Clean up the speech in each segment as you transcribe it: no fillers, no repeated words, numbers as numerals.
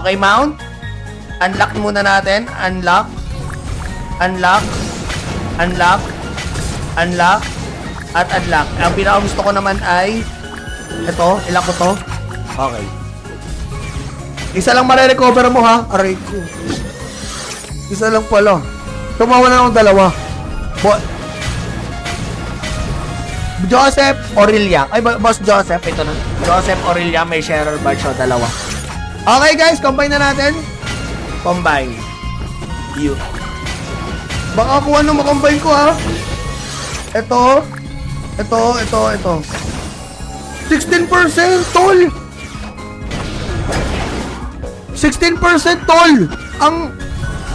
Okay, mount. Unlock muna natin. Unlock. Unlock. Unlock. Unlock. At unlock. Ang pinaka-gusto ko naman ay ito. Ilock ko to. Okay. Isa lang mare-recover mo ha. Aray ko. Isa lang pala. Tumawa na akong dalawa. Joseph Aurelia. Ay, Boss Joseph. Ito na. Joseph Aurelia. May sharer badge. So, dalawa. Okay, guys. Combine na natin. Combine. You. Baka kung ano makombine ko, ha? Ito. Ito. 16%, tol! 16%, tol! Ang...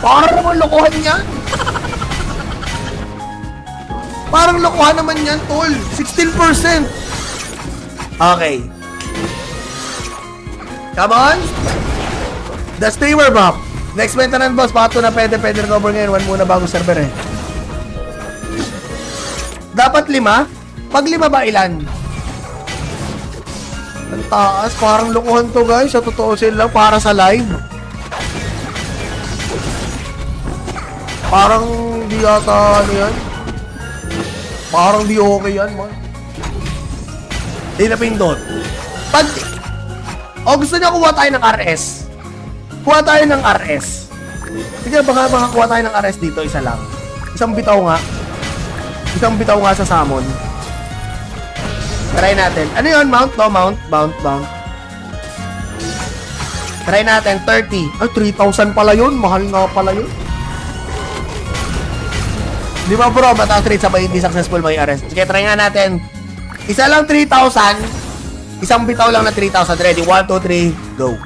Parang naman lokohan yan. Parang lokohan naman yan, tol. 16%. Okay. Come on. The streamer map. Next maintenance boss. Baka ito na pwede recover ngayon. One muna bago server eh. Dapat 5? Pag 5 ba ilan? Ang taas. Parang lokohan to guys. Sa totoo sila para sa live. Parang di yata ano yan. Parang di okay yan man. Di na pindot. Pag gusto niya kuha tayo ng RS. Kuha tayo ng RS. Sige, baka kuha tayo ng RS dito. Isa lang. Isang bitaw nga. Isang bitaw nga sa salmon. Try natin. Ano yun? Mount? No, mount. Mount. Try natin. 30. Ay, 3,000 pala yun. Mahal nga pala yun. Di ba bro? Mataas rate sabay hindi successful may RS. Sige, try nga natin. Isa lang 3,000. Isang bitaw lang na 3,000. Ready? 1, 2, 3. Go.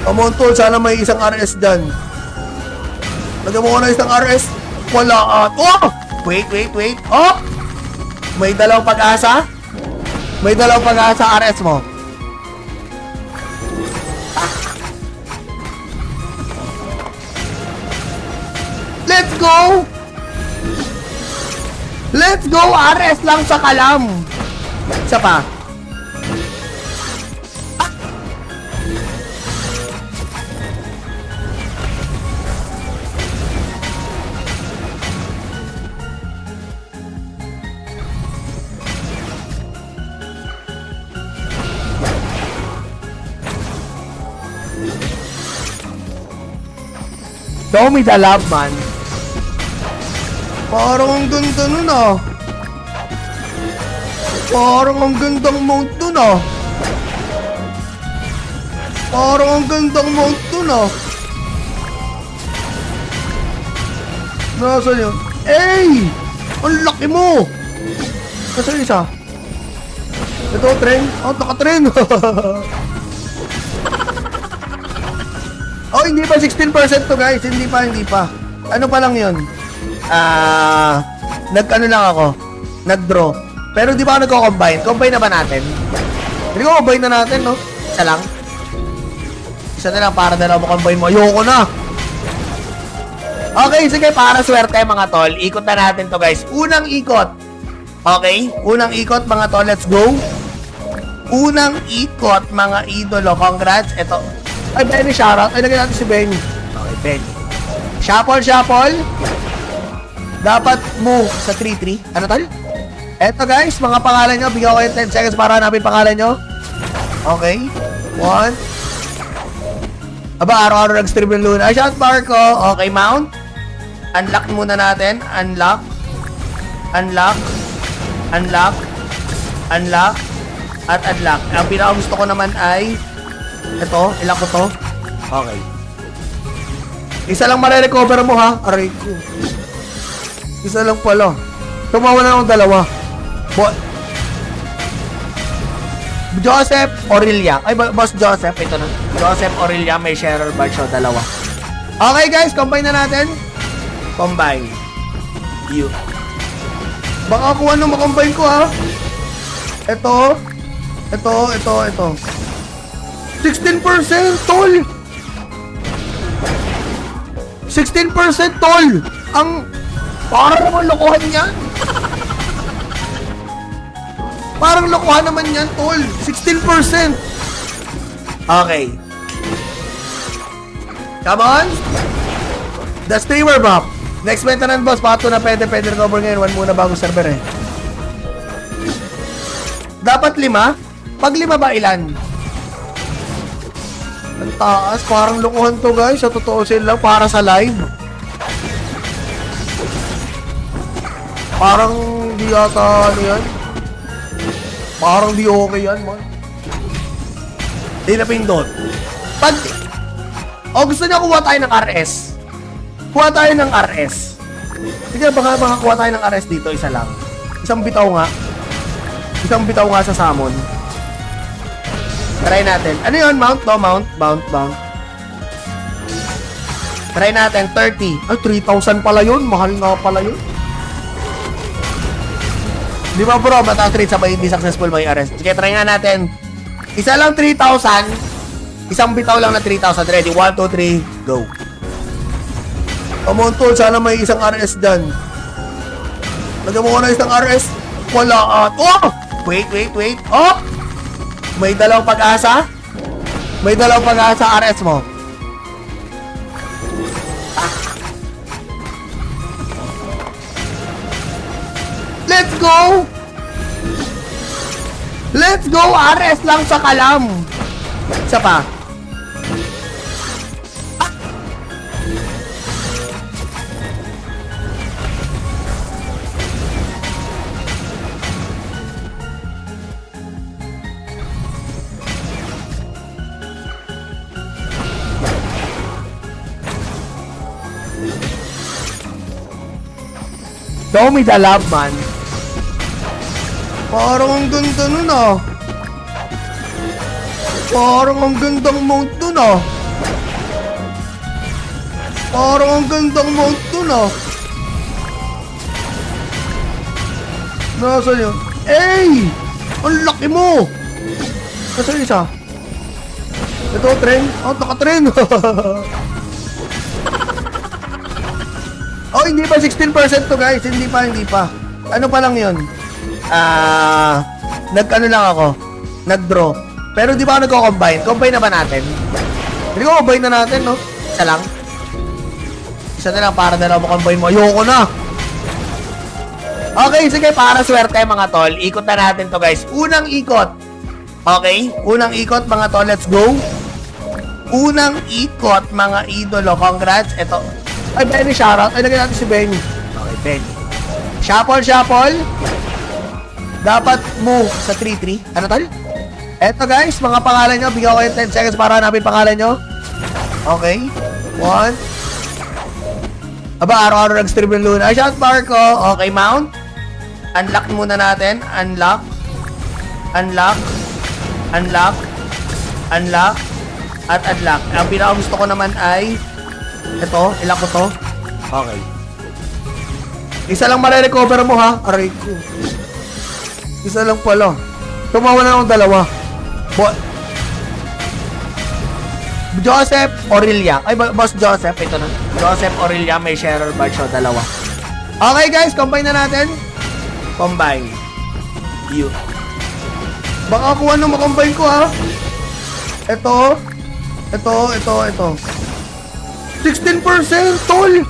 Come on, tol. Sana may isang RS dyan. Lagyan mo ko na isang RS. Wala at... Oh! Wait. Oh! May dalawang pag-asa? May dalawang pag-asa RS mo. Let's go! Let's go! RS lang sa kalam. Isa pa. Show me the love, man. Parang ang ganda nun, ah. Parang ang gandang mount dun, ah. Parang ang gandang mount dun, ah. Nasaan yun? Ey! Ang laki mo! Nasaan isa? Ito, tren? Oh, naka-tren! Oh, hindi pa 16% to guys. Hindi pa. Ano pa lang yun? Nag-ano lang ako. Nag-draw. Pero di ba ako nagko-combine? Combine na ba natin? Hindi ko combine na natin, no? Isa lang. Isa na lang para dalawa mo combine mo. Ayoko na. Okay, sige. Para swerte mga tol. Ikot na natin to guys. Unang ikot. Okay? Unang ikot mga tol. Let's go. Unang ikot mga idolo. Congrats. Ito. Ay, Benny, shoutout. Ay, lagyan natin si Benny. Okay, Benny. Shuffle. Dapat move sa 3-3. Ano, tol? Eto, guys. Mga pangalan nyo. Bigyan ko kayo 10 seconds para hanapin pangalan nyo. Okay. 1. Aba, araw-araw nag-stream ng Luna. Shout, Marco. Okay, mount. Unlock muna natin. Unlock. At unlock. Ang pinaka-gusto ko naman ay ito, ilock ko to. Okay. Isa lang mare-recover mo ha. Aray ko. Isa lang pala. Tumawa na akong dalawa. Joseph Aurelia. Ay, Boss Joseph. Ito na. Joseph Aurelia. May sharer badge. So, dalawa. Okay guys, combine na natin. Combine. You. Baka kung ano makombine ko ha. Ito. 16%, tol! 16%, tol! Ang... Parang naman lokohan yan. Parang lokohan naman yan, tol. 16%. Okay. Come on! The streamer map. Next maintenance boss, pato na pwede recover ngayon. One muna bago server eh. Dapat 5? Pag 5 ba ilan? Ang taas, parang lukuhan to guys. Sa totoo sila, para sa live. Parang di yata ano yan. Parang di okay yan, man. Di na pindot. Pag... O gusto niya kuha tayo ng RS. Kuha tayo ng RS. Sige, baka kuha tayo ng RS dito. Isa lang. Isang bitaw nga. Isang bitaw nga sa salmon. Try natin. Ano yun? Mount? No, mount. Mount. Try natin. 30. Ay, 3,000 pala yun. Mahal nga pala yun. Di ba bro? Mataas rate sabay hindi successful may RS. Sige, try nga natin. Isa lang 3,000. Isang bitaw lang na 3,000. Ready? 1, 2, 3. Go. Come on, tol. Sana may isang RS dyan. Lagyan mo ko na isang RS. Wala at... Oh! Wait. Oh! May dalawang pag-asa? May dalawang pag-asa RS mo. Let's go! Let's go! RS lang sa kalam. Isa pa. Show me the love, man. Parang ang ganda nun, ah. Parang ang gandang mount dun, ah. Parang ang gandang mount dun, ah. Nasaan yun? Ey! Ang laki mo! Nasaan isa? Ito, tren? Oh, naka-tren! Oh, hindi pa 16% to guys. Hindi pa. Ano pa lang yun? Nag-ano lang ako. Nag-draw. Pero di ba ako nagko-combine? Combine na ba natin? Hindi ko combine na natin, no? Isa lang. Isa na lang para dalawa mo-combine mo. Ayoko na. Okay, sige. Para swerte mga tol. Ikot na natin to guys. Unang ikot. Okay? Unang ikot mga tol. Let's go. Unang ikot mga idolo. Congrats. Ito. Ay, Benny, shoutout. Ay, lagyan natin si Benny. Okay, Benny. Shuffle. Dapat move sa 3-3. Ano, tol? Eto, guys, mga pangalan nyo. Bigyan ko kayo 10 seconds para hanapin pangalan nyo. Okay. 1. Aba, araw-araw nag-stream ng Luna. Shout, Marco. Okay, mount. Unlock muna natin. Unlock. At unlock. Ang pinaka-gusto ko naman ay ito, ilang ko to. Okay. Isa lang mare-recover mo ha. Aray ko. Isa lang pala. Tumawa na akong dalawa. Joseph Aurelia. Ay, Boss Joseph. Ito na. Joseph Aurelia. May sharer badge siya. Dalawa. Okay guys, combine na natin. Combine. You. Baka kung ano makombine ko ha. Ito. 16% tol!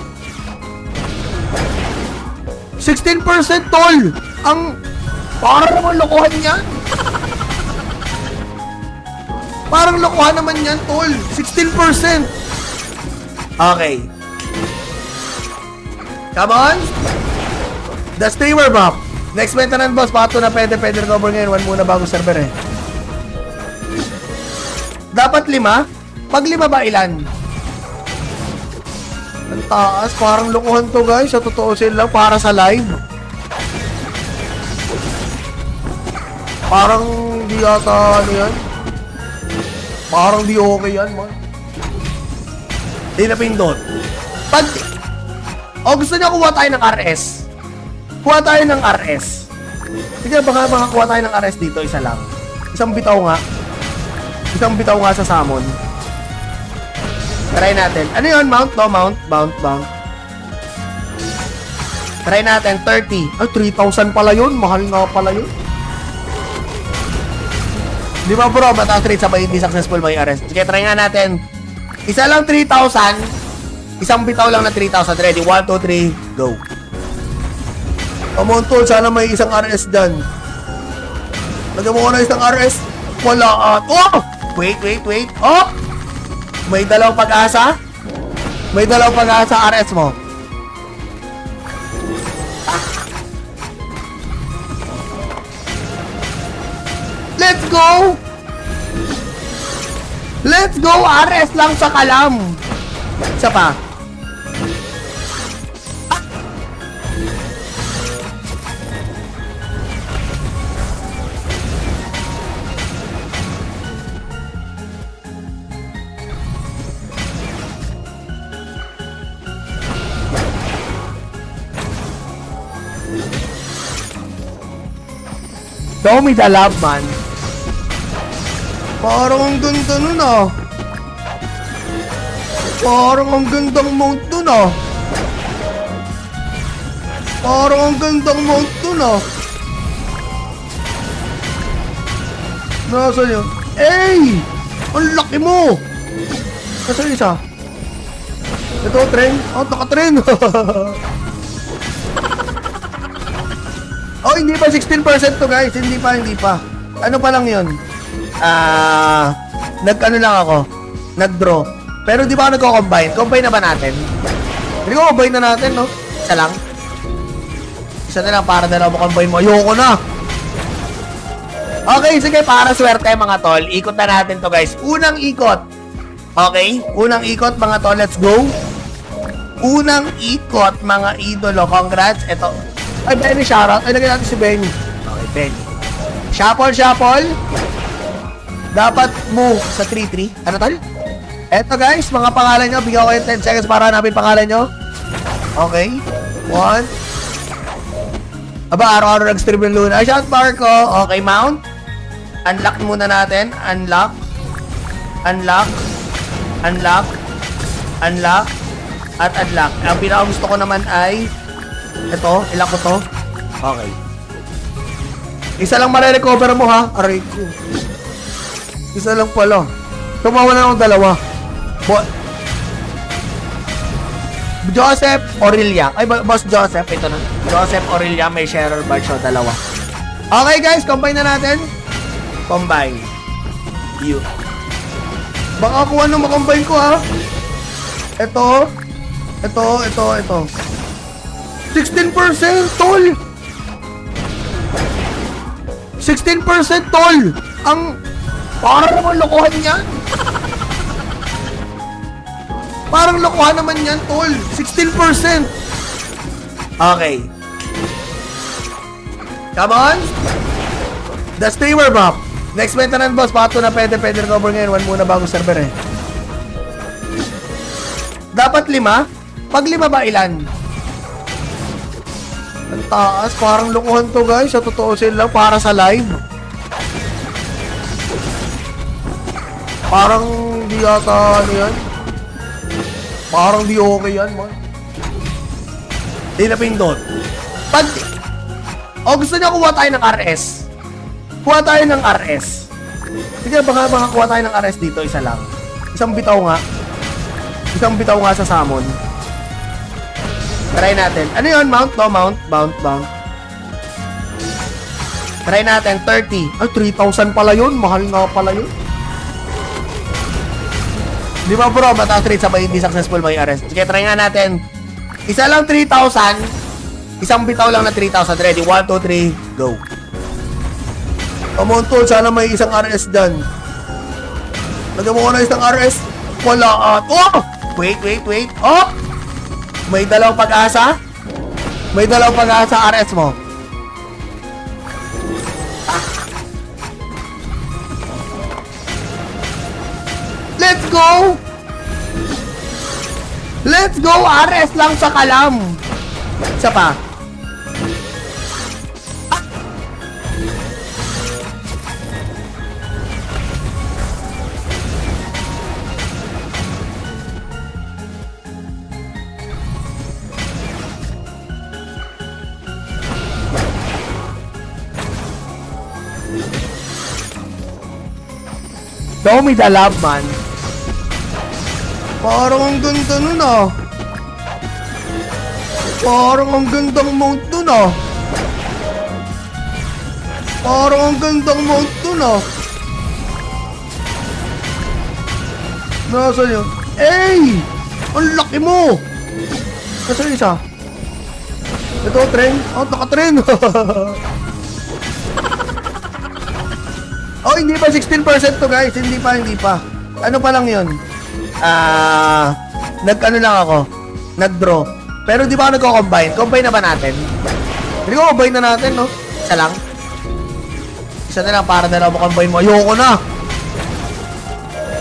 16% tol! Ang... Parang naman lokohan yan! Parang lokohan naman yan tol! 16%! Okay. Come on! The streamer map. Next maintenance boss, pato na pwede recover ngayon. One muna bago server eh. Dapat 5? Pag 5 ba ilan? Ang taas, parang lukuhan to guys. Sa totoo sila, para sa live. Parang di yata ano yan. Parang di okay yan, man. Di na pindot. Pag... O gusto niya kuha tayo ng RS. Kuha tayo ng RS. Sige, baka kuha tayo ng RS dito. Isa lang. Isang bitaw nga. Isang bitaw nga sa salmon. Try natin. Ano yun? Mount? No, mount. Try natin. 30. Ay, 3,000 pala yun. Mahal nga pala yun. Di ba bro? Mataas rate sabay hindi successful may RS. Sige, try nga natin. Isa lang 3,000. Isang bitaw lang na 3,000. Ready? 1, 2, 3, go. Come on, tol. Sana may isang RS dyan. Lagyan mo ko na isang RS. Wala at... Oh! Wait. Oh! May dalawang pag-asa. May dalawang pag-asa RS mo. Let's go! Let's go! RS lang sa kalam. Isa pa. Show me the love, man. Parang ang ganda nun, ah. Parang ang gandang mount dun, ah. Parang ang gandang mount dun, ah. Nasaan yun? Ey! Ang laki mo! Nasaan isa? Ito, tren? Oh, naka-tren! Oh, hindi pa 16% to, guys. Hindi pa. Ano pa lang yun? Nag-ano lang ako. Nag-draw. Pero di ba ako nagko-combine? Combine na ba natin? Hindi ko combine na natin, no? Isa lang. Isa na lang para dalawa mo-combine mo. Ayoko na! Okay, sige. Para swerte, mga tol. Ikot na natin to, guys. Unang ikot. Okay? Unang ikot, mga tol. Let's go. Unang ikot, mga idolo. Congrats. Ito. Ay, Benny, shoutout. Ay, lagyan natin si Benny. Okay, Benny. Shuffle. Dapat move sa 3-3. Ano, tol? Eto, guys, mga pangalan nyo. Bigyan ko kayo 10 seconds para hanapin pangalan nyo. Okay. 1. Aba, araw-araw nag-stream ng Luna. Ay, shout Marco. Okay, mount. Unlock muna natin. Unlock. At unlock. Ang pinaka-gusto ko naman ay ito, ilang ko to? Okay. Isa lang mare-recover mo, ha? Aray ko. Isa lang pala. Tumawa na akong dalawa. Joseph Aurelia. Ay, Boss Joseph. Ito na. Joseph Aurelia. May sharer bar show. Dalawa. Okay, guys. Combine na natin. Combine. You. Baka kung ano makombine ko, ha? Ito. 16%, tol! 16%, tol! Ang... Parang naman lokohan yan! Parang lokohan naman yan, tol! 16%! Okay. Come on! The streamer map! Next maintenance boss, pato na pwede recover ngayon. One muna bago server, eh. Dapat 5? Pag 5 ba ilan? Ang taas, parang lokohan to, guys. Sa totoo sila, para sa live. Parang di yata ano yan. Parang di okay yan, man. Di na pindot. Pag... O, gusto niya kuha tayo ng RS. Kuha tayo ng RS. Sige, baka kuha tayo ng RS dito, isa lang. Isang bitaw nga sa salmon. Try natin. Ano yun? Mount, no? Mount. Try natin. 30. Ay, 3,000 pala yun. Mahal nga pala yun. Di ba, bro? Mataas rate sabay hindi successful may arrest. Sige, try nga natin. Isa lang 3,000. Isang bitaw lang na 3,000. Ready? 1, 2, 3, go. Come on, tol. Sana may isang RS dyan. Lagyan mo ko na isang RS. Wala at... Oh! Wait. Oh! May dalawang pag-asa. RS mo. Let's go! RS lang sa kalam. Isa pa. Show me the love, man. Parang ang ganda nun ah. Parang ang gandang mount dun ah. Parang ang gandang mount dun ah. Nasaan yun? Ey! Ang laki mo! Nasaan yung isa? Ito, tren? Oh, naka-tren! Oh, hindi pa 16% to guys. Hindi pa. Ano pa lang yun? Nag-ano lang ako. Nag-draw. Pero di ba ako nagko-combine? Combine na ba natin? Hindi ko combine na natin, no? Isa lang. Isa na lang para dalawa combine mo. Ayoko na!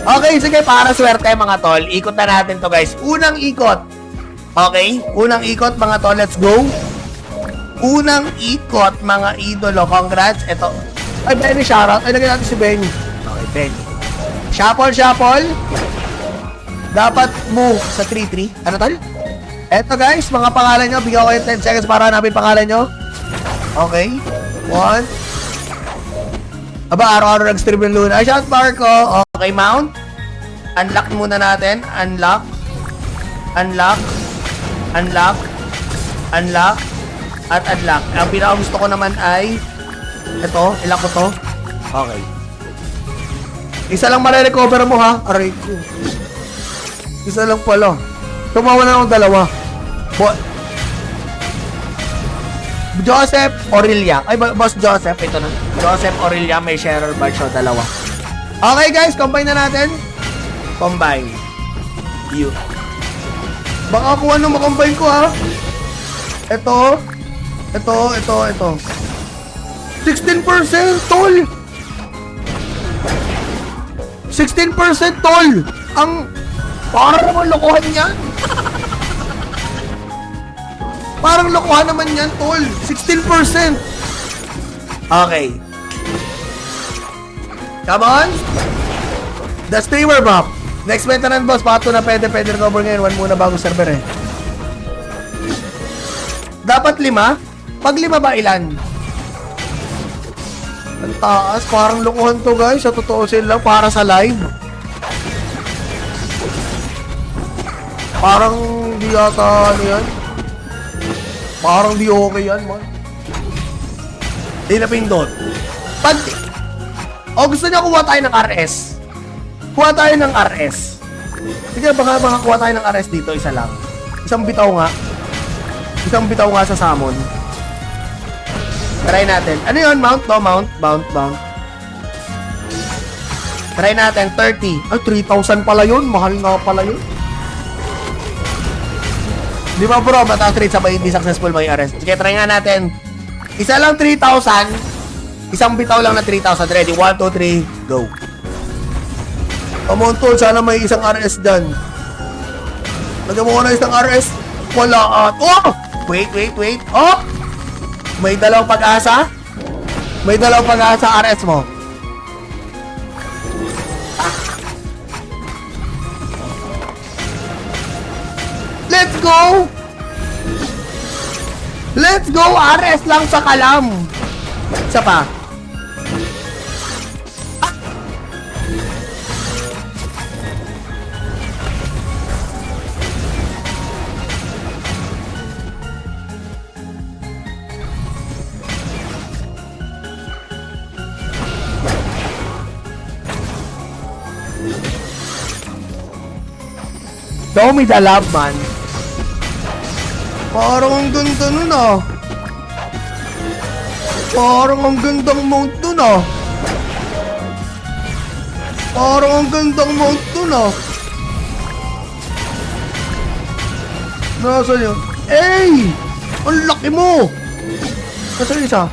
Okay, sige, para swerte mga tol. Ikot na natin to guys. Unang ikot. Okay? Unang ikot mga tol. Let's go. Unang ikot mga idolo. Congrats. Ito. Ay, Benny, shoutout. Ay, lagyan natin si Benny. Okay, Benny. Shuffle. Dapat move sa 3-3. Ano tol? Eto guys, mga pangalan nyo. Bigyan ko kayo 10 seconds para hanapin pangalan nyo. Okay. 1. Aba, araw-araw nag-stream ng Luna. Ay, shout Marco. Okay, mount. Unlock muna natin. Unlock. At unlock. Ang pinaka gusto ko naman ay ito, ilang ko to. Okay. Isa lang mare-recover mo ha. Aray ko. Isa lang pala. Tumawa na akong dalawa. Joseph Aurelia. Ay, Boss Joseph. Ito na. Joseph Aurelia. May sharer bar siya. Dalawa. Okay guys, combine na natin. Combine. You. Baka kung ano makombine ko ha. Ito. 16% tol! 16% tol! Ang... Parang naman lokohan yan! Parang lokohan naman yan tol! 16%! Okay. Come on! The streamer map! Next maintenance boss, pato na pwede recover ngayon. One muna bago server eh. Dapat 5? Pag 5 ba ilan? Ang taas, parang lokohan to guys. Sa totoo sila para sa live. Parang di yata ano yan. Parang di okay yan man. Di na pindot. Pag gusto niya kuha tayo ng RS. Kuha tayo ng RS. Sige, baka kuha tayo ng RS dito. Isa lang. Isang bitaw nga sa salmon. Try natin. Ano yun? Mount? No, mount. Try natin. 30. Ay, 3,000 pala yun. Mahal nga pala yun. Di ba bro? Mataas rate sabay hindi successful may RS. Sige, try nga natin. Isa lang 3,000. Isang bitaw lang na 3,000. Ready? 1, 2, 3. Go. Come on, tol. Sana may isang RS dyan. Lagyan mo ko na isang RS. Wala at... Oh! Wait. Oh! May dalawang pag-asa? May dalawang pag-asa RS mo. Let's go! Let's go! RS lang sa kalam. Isa pa. Show me the love, man. Parang ang ganda nun ah. Parang ang gandang mount dun ah. Parang ang gandang mount dun ah. Nasaan yun? Ey! Ang laki mo! Nasaan yung isa?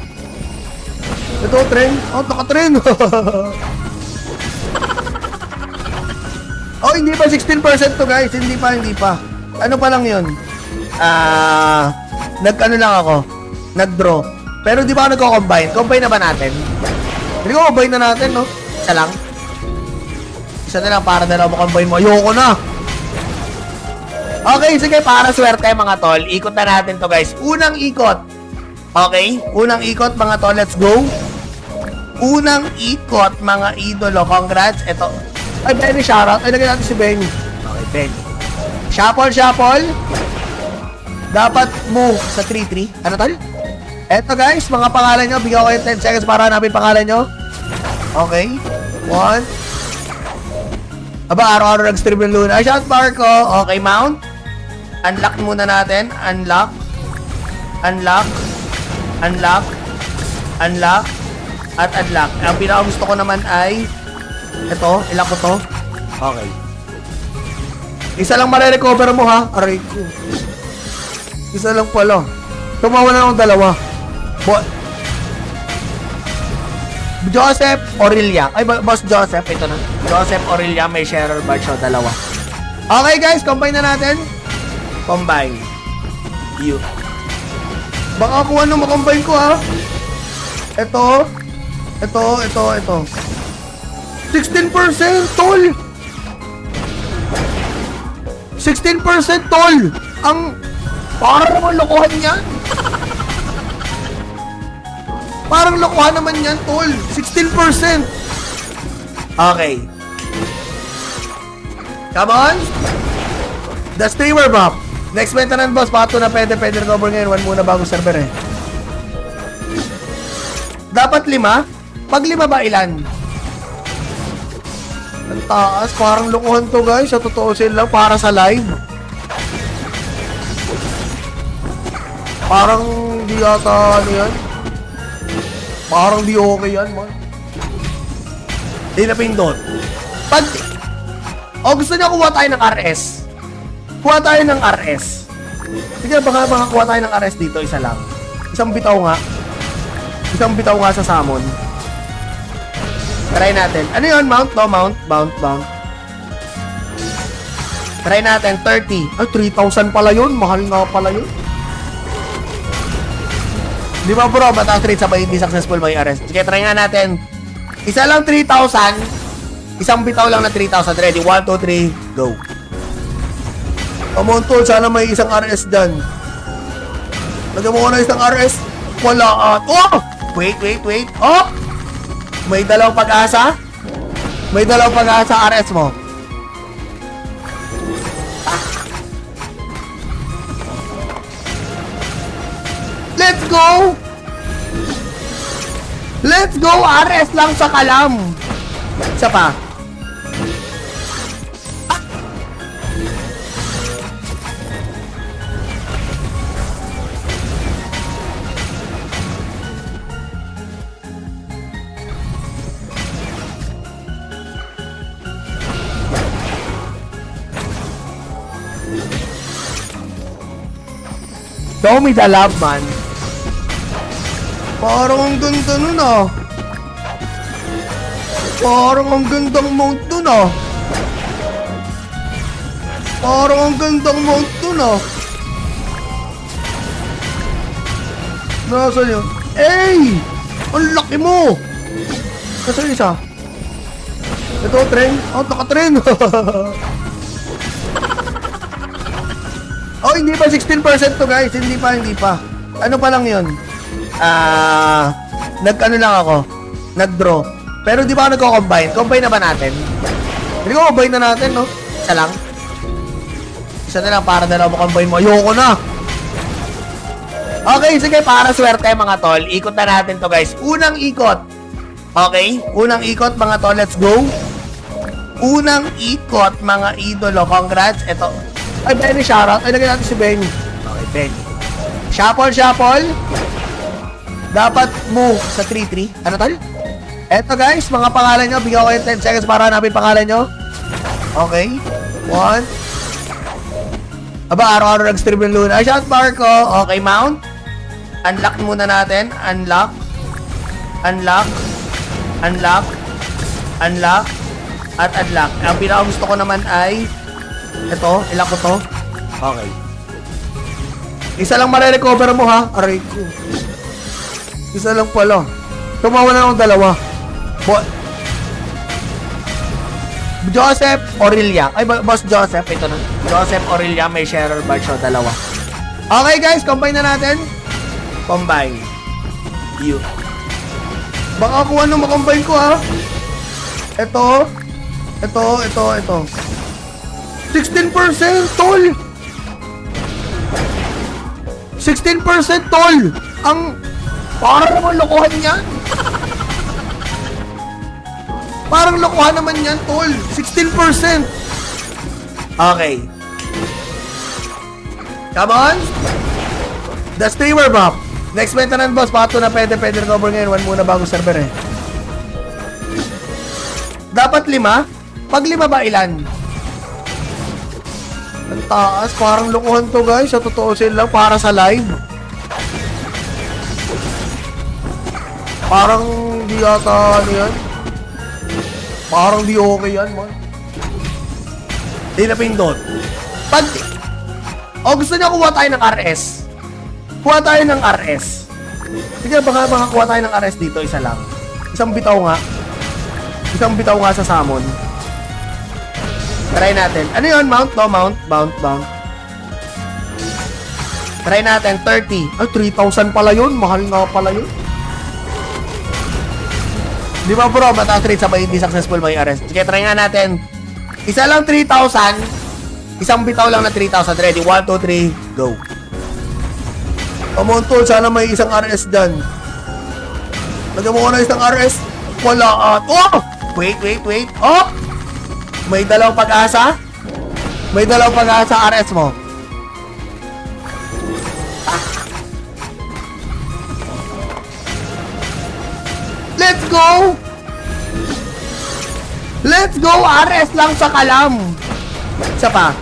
Ito, tren? Oh, naka-tren! Oh, hindi pa 16% to guys. Hindi pa. Ano pa lang yun? Nag-ano lang ako. Nag-draw. Pero di ba ako nagko-combine? Combine na ba natin? Hindi ko combine na natin, no? Isa lang. Isa na lang para dalawa combine mo. Ayoko na! Okay, sige. Para swerte mga tol. Ikot na natin to guys. Unang ikot. Okay? Unang ikot mga tol. Let's go. Unang ikot mga idolo. Congrats. Ito. Ay, Benny, shoutout. Ay, lagyan natin si Benny. Okay, Benny. Shuffle. Dapat move sa 3-3. Ano tol? Eto guys, mga pangalan nyo. Bigyan ko kayo 10 seconds para hanapin pangalan nyo. Okay. 1. Aba, araw-araw nag-stream ng Luna. Shout Marco. Okay, mount. Unlock muna natin. Unlock. At unlock. Ang pinaka-gusto ko naman ay ito, ilang ko to. Okay. Isa lang marirecover mo ha. Aray ko. Isa lang pala. Tumawa na akong dalawa. Joseph Aurelia. Ay, Boss Joseph. Ito na. Joseph Aurelia. May sharer bar siya. Dalawa. Okay guys, combine na natin. Combine. You. Baka kung ano makombine ko ha. Ito. 16% tol. 16% tol. Ang parang naman lokohan yan. Parang lokohan naman yan tol. 16%. Okay. Come on. The streamer bop. Next maintenance boss. Pato na pwede recover ngayon. One muna bago server eh. Dapat 5? Pag 5 ba ilan? Ang taas. Parang lokohan to guys. Sa totoo sila para sa live. Parang di yata ano yan. Parang di okay yan man. Di na pindot. Pag gusto niya kuha tayo ng RS. Kuha tayo ng RS. Sige baka kuha tayo ng RS dito. Isa lang. Isang bitaw nga sa salmon. Try natin. Ano yun? Mount? No, mount. Try natin. 30. Ay, 3,000 pala yun. Mahal nga pala yun. Di ba bro? Mataas rate sabay hindi successful may arrest. Sige, try nga natin. Isa lang 3,000. Isang bitaw lang na 3,000. Ready? 1, 2, 3. Go. Come on, tol. Sana may isang RS dyan. Lagyan mo ko na isang RS. Wala. Oh! Wait. Oh! May dalawang pag-asa? May dalawang pag-asa RS mo. Let's go! Let's go! RS lang sa kalam. Isa pa. Show me the love, man. Parang ang ganda nun ah. Parang ang gandang mount dun ah. Parang ang gandang mount dun ah. Nasaan yun? Ey! Ang laki mo! Nasaan isa? Ito, tren? Oh, naka-tren! Oh, hindi pa 16% to guys. Hindi pa. Ano pa lang yun? Nag-ano lang ako. Nag-draw. Pero di ba ako nagko-combine? Combine na ba natin? Hindi ko combine na natin, no? Isa lang. Isa na lang para dalawa mo combine mo. Ayoko na. Okay, sige. Para swerte mga tol. Ikot na natin to guys. Unang ikot. Okay? Unang ikot mga tol. Let's go. Unang ikot mga idolo. Congrats. Ito. Ay, Benny, shoutout. Ay, lagyan natin si Benny. Okay, Benny. Shuffle. Dapat move sa 3-3. Ano tol? Eto guys, mga pangalan nyo. Bigyan ko kayo 10 seconds para hanapin pangalan nyo. Okay. 1. Aba, araw-araw nag-stream ng Luna. Shout Marco. Okay, mount. Unlock muna natin. Unlock. At unlock. Ang pinaka-gusto ko naman ay ito, ilang ko to. Okay. Isa lang marirecover mo ha. Aray ko. Isa lang pala. Tumawa na akong dalawa. Joseph Aurelia. Ay, Boss Joseph. Ito na. Joseph Aurelia. May sharer bar siya. Dalawa. Okay guys, combine na natin. Combine. You. Baka kung ano makombine ko ha. Ito. 16%, tol! 16%, tol! Ang... Parang naman lokohan yan. Parang lokohan naman yan, tol. 16%. Okay. Come on. The streamer map. Next maintenance boss. Pato na pwede recover ngayon. One muna bago server eh. Dapat 5? Pag 5 ba ilan? Ang taas. Parang lokohan to guys. Sa totoo sila para sa live. Parang di yata ano yan. Parang di okay yan man. Di na pindot. Pag... O gusto niya kuha tayo ng RS. Kuha tayo ng RS. Sige baka kuha tayo ng RS dito. Isa lang. Isang bitaw nga. Isang bitaw nga sa salmon. Try natin. Ano yun? Mount? No, mount. Mount. Try natin. 30. Ay, 3,000 pala yun. Mahal nga pala yun. Di ba bro? Mataas rate sa hindi successful may RS. Sige, try nga natin. Isa lang 3,000. Isang bitaw lang na 3,000. Ready? 1, 2, 3, go. Come on, tol. Sana may isang RS dyan. Lagyan mo ko na isang RS. Wala at... Oh! Wait. Oh! May dalawang pag-asa? May dalawang pag-asa RS mo. Let's go! Let's go! RS lang sa kalam. Isa pa.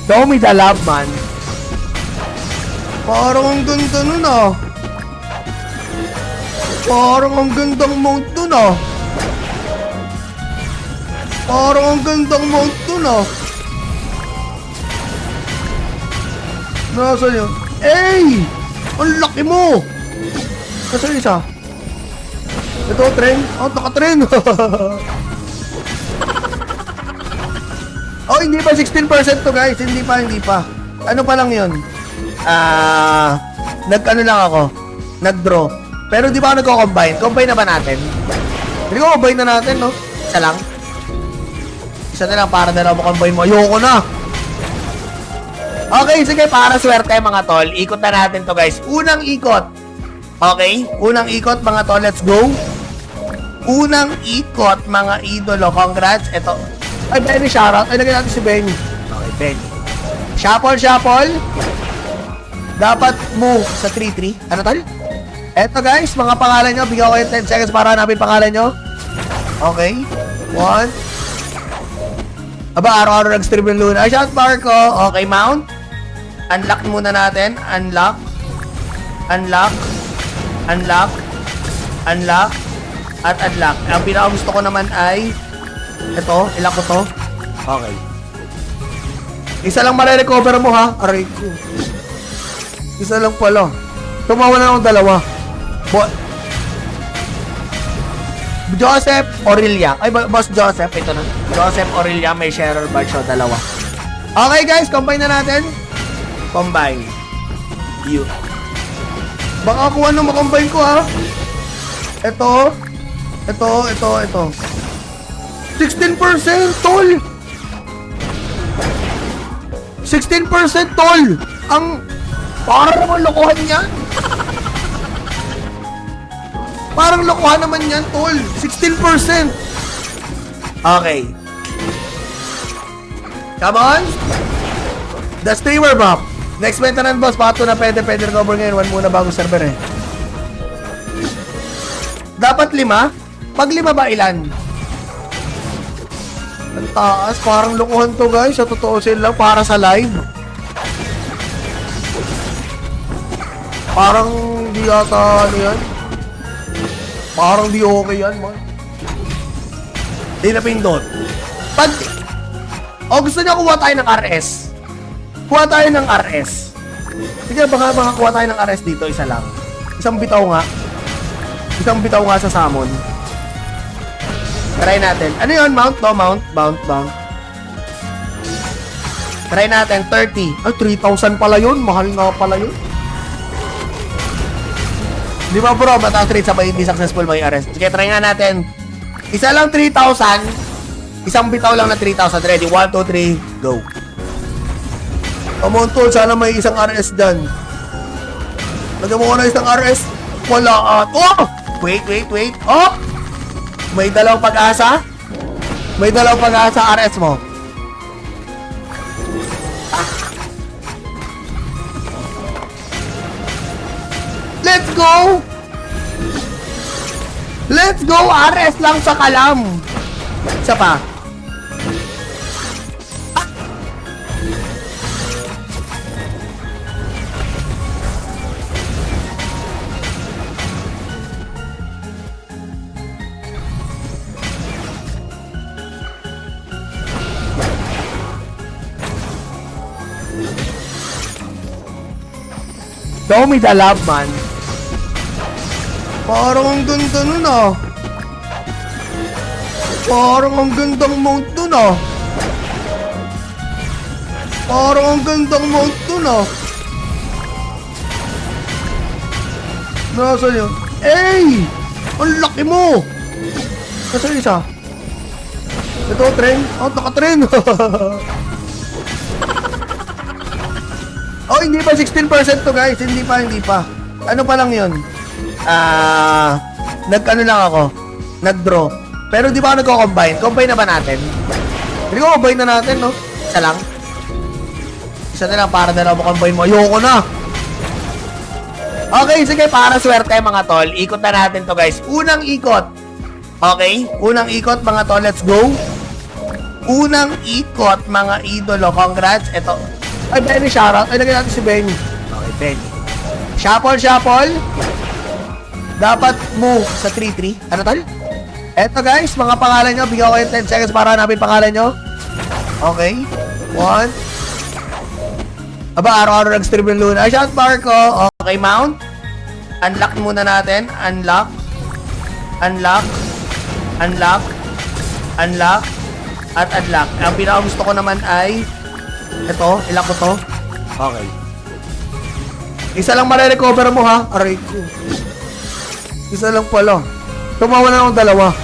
Show me the love, man. Parang ang ganda nun ah. Parang ang gandang mount dun ah. Parang ang gandang mount dun ah. Nasaan yun? Ey! Ang laki mo! Nasaan isa? Ito, tren? Oh, naka-tren! Oh, hindi pa 16% to guys. Hindi pa. Ano pa lang yun? Nag-ano lang ako. Nag-draw. Pero di ba ako nagko-combine? Combine na ba natin? Hindi ko combine na natin, no? Isa lang. Isa na lang para na lang mo-combine mo. Ayoko na! Okay, sige. Para swerte mga tol. Ikot na natin to guys. Unang ikot. Okay? Unang ikot mga tol. Let's go. Unang ikot mga idolo. Congrats. Ito. Ay, Benny, shoutout. Ay, lagyan natin si Benny. Okay, Benny. Shuffle. Dapat move sa 3-3. Ano, tol? Eto, guys. Mga pangalan nyo. Bigyan ko yung 10 seconds para hanapin pangalan nyo. Okay. 1. Aba, araw-araw nag-stream yung Luna. Ay, shout Marco. Okay, mount. Unlock muna natin. Unlock. At unlock. Ang pinaka-gusto ko naman ay ito, ilang ko to. Okay. Isa lang mare-recover mo ha. Aray ko. Isa lang pala. Tumawa na akong dalawa. Joseph Aurelia. Ay, Boss Joseph. Ito na. Joseph Aurelia. May sharer badge siya. Dalawa. Okay guys, combine na natin. Combine. You. Baka kung ano makombine ko ha. Ito. 16%, tol! 16%, tol! Ang... Parang naman lokohan yan. Parang lokohan naman yan, tol. 16%. Okay. Come on. The streamer map. Next maintenance boss. Pato na pwede recover ngayon. One muna bago server eh. Dapat 5? Pag 5 ba ilan? Ang taas. Parang lokohan to guys. Sa totoo sila para sa live. Parang di yata ano yan. Parang di okay yan man. Di na pindot. Pag... O gusto niya kuha tayo ng RS. Kuha tayo ng RS. Sige baka kuha tayo ng RS dito. Isa lang. Isang bitaw nga. Isang bitaw nga sa salmon. Try natin. Ano yun? Mount? No, mount. Bound. Try natin. 30. Ay, 3,000 pala yun. Mahal nga pala yun. Di ba bro? Mataas rate sa hindi successful may arrest. Sige, try nga natin. Isa lang 3,000. Isang bitaw lang na 3,000. Ready? 1, 2, 3. Go. Come on, tol. Sana may isang RS dyan. Lagyan mo ko na isang RS. Wala. Oh! Wait. Oh! May dalawang pag-asa? May dalawang pag-asa RS mo. Let's go! Let's go! RS lang sa kalam. Isa pa. Show me the love, man. Parang ang ganda nun, ah. Parang ang gandang mount dun, ah. Parang ang gandang mount dun, ah. Nasaan yun? Ey! Ang laki mo! Nasaan isa? Ito, tren? Oh, naka-tren! Oh, hindi pa 16% to guys. Hindi pa. Ano pa lang yun? Nag-ano lang ako. Nag-draw. Pero di ba ako nagko-combine? Combine na ba natin? Hindi ko combine na natin, no? Isa lang. Isa na lang para na lang combine mo. Ayoko na. Okay, sige. Para swerte mga tol. Ikot na natin to guys. Unang ikot. Okay? Unang ikot mga tol. Let's go. Unang ikot mga idolo. Congrats. Ito. Ay, Benny, shoutout. Ay, lagyan natin si Benny. Okay, Benny. Shuffle. Dapat move sa 3-3. Ano, tol? Eto, guys, mga pangalan nyo. Bigyan ko kayo 10 seconds para hanapin pangalan nyo. Okay. 1. Aba, araw-araw nag-stream ng Luna. Shout, Marco. Okay, mount. Unlock muna natin. Unlock. At unlock. Ang pinaka-gusto ko naman ay ito, ilang ko to? Okay. Isa lang mare-recover mo ha? Aray ko. Isa lang pala. Tumawa na akong dalawa.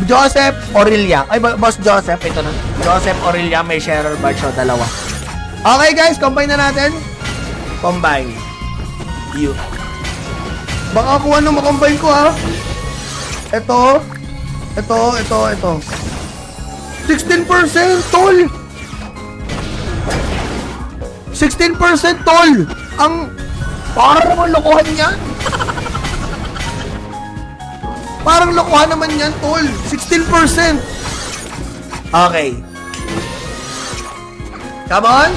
Joseph Aurelia. Ay, Boss Joseph. Ito na. Joseph Aurelia. May sharer badge o dalawa. Okay guys, combine na natin. Combine. You. Baka kung ano makombine ko ha. Ito. 16% tol! 16% tol! Ang parang naman lokohan yan! Parang lokohan naman yan tol! 16%! Okay. Come on!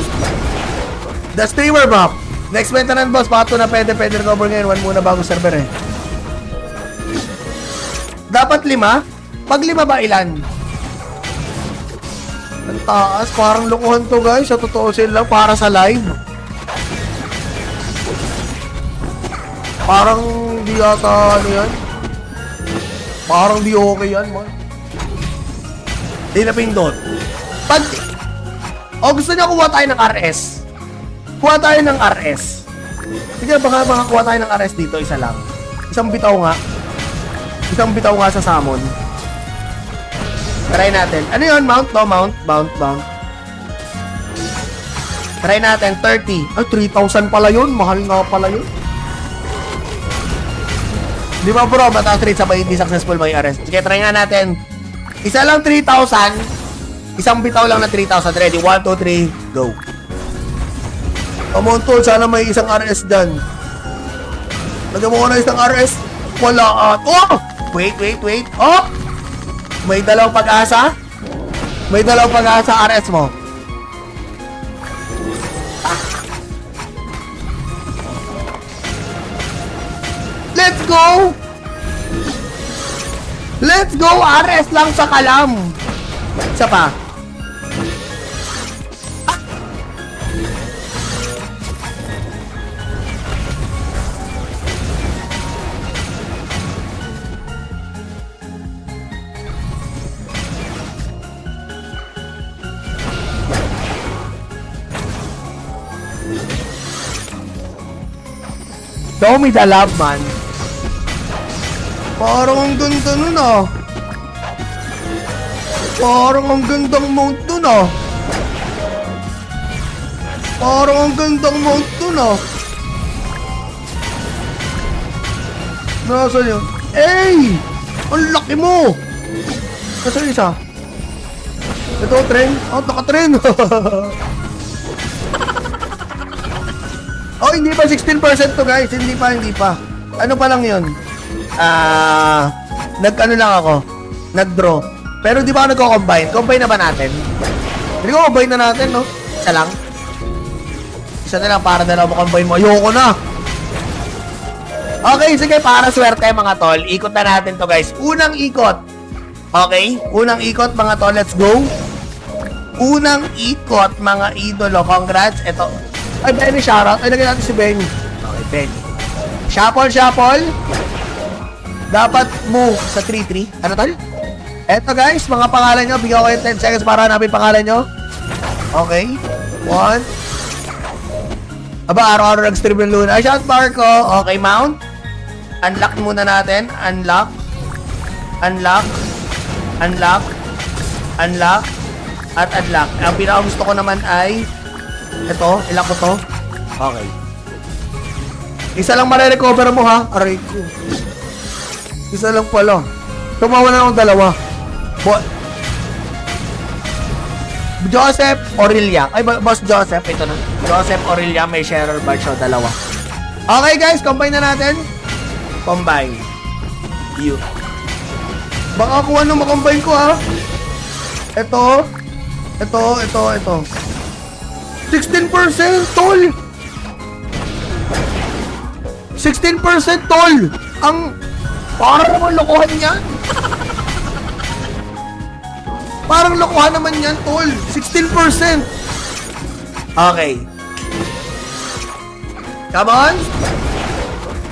The streamer map! Next maintenance boss, pato na pwede recover ngayon. One muna bago server eh. Dapat 5? Pag 5 ba ilan? Ang taas, parang lokohan to guys. Sa totoo sila, para sa live. Parang di yata ano yan. Parang di okay yan, man. Di na pindot. Pag, gusto niya kuha tayo ng RS. Kuha tayo ng RS. Sige, baka kuha tayo ng RS dito, isa lang. Isang bitaw nga sa salmon. Try natin. Ano yun? Mount? No, mount. Bound. Try natin. 30. Ay, 3,000 pala yun. Mahal nga pala yun. Di ba bro? Mataas rate sa hindi successful may arrest. Sige, try nga natin. Isa lang 3,000. Isang bitaw lang na 3,000. Ready? 1, 2, 3. Go. Come on, tol. Sana may isang RS dyan. Lagyan mo ko na isang RS. Wala. Oh! Wait. Oh! May dalawang pag-asa? May dalawang pag-asa RS mo. Let's go! Let's go! RS lang sa kalam. Isa pa. Show me the love, man. Parang ang ganda nun ah. Parang ang gandang mount dun ah. Parang ang gandang mount dun ah. Nasaan yun? Ey! Ang laki mo! Nasaan isa? Ito, tren? Oh, naka-tren! Oh, hindi pa 16% to guys. Hindi pa. Ano pa lang yun? Nag-ano lang ako. Nag-draw. Pero di ba ako nagko-combine? Combine na ba natin? Hindi ko combine na natin, no? Isa lang. Isa na lang para na combine mo. Ayoko na! Okay, sige, para swerte mga tol. Ikot na natin to guys. Unang ikot. Okay? Unang ikot mga tol. Let's go. Unang ikot mga idolo. Congrats. Ito. Ay, Benny, shoutout. Ay, lagyan natin si Benny. Okay, Benny. Shuffle. Dapat move sa 3-3. Ano tol? Eto guys, mga pangalan nyo. Bigyan ko kayo 10 seconds para hanapin pangalan nyo. Okay. 1. Aba, araw-araw nag-stream ng Luna. Shout Marco. Okay, mount. Unlock muna natin. Unlock. At unlock. Ang pinaka-gusto ko naman ay ito. Ilang ko to. Okay. Isa lang marirecover mo ha. Aray ko. Isa lang pala. Tumawa na akong dalawa. Joseph Aurelia. Ay, Boss Joseph. Ito na. Joseph Aurelia. May sharer bar show. Dalawa. Okay guys. Combine na natin. Combine. You. Baka kuha nung makombine ko ha. Ito. 16% tol. 16% tol. Ang parang naman lokohan niya. Parang lokohan naman yan tol. 16%. Okay. Come on.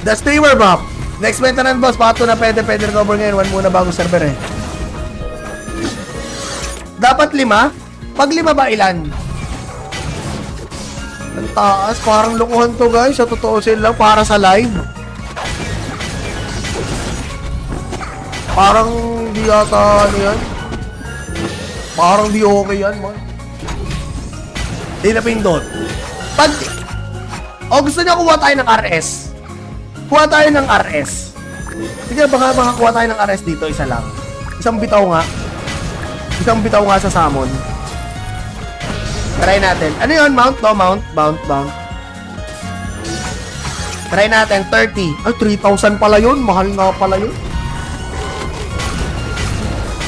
The streamer map. Next maintenance boss, pato na pwede recover ngayon. 1 muna bago server eh. Dapat 5? Pag 5 ba ilan? Ang taas, parang lukuhan to guys. Sa totoo sila para sa live. Parang di yata ano yan. Parang di okay yan man. Di na pindot. Pag gusto niya kuha tayo ng RS. Kuha tayo ng RS. Sige, baka kuha tayo ng RS dito. Isa lang. Isang bitaw nga sa summon. Try natin. Ano yun? Mount? No, mount. Try natin. 30. Ay, 3,000 pala yun. Mahal nga pala yun.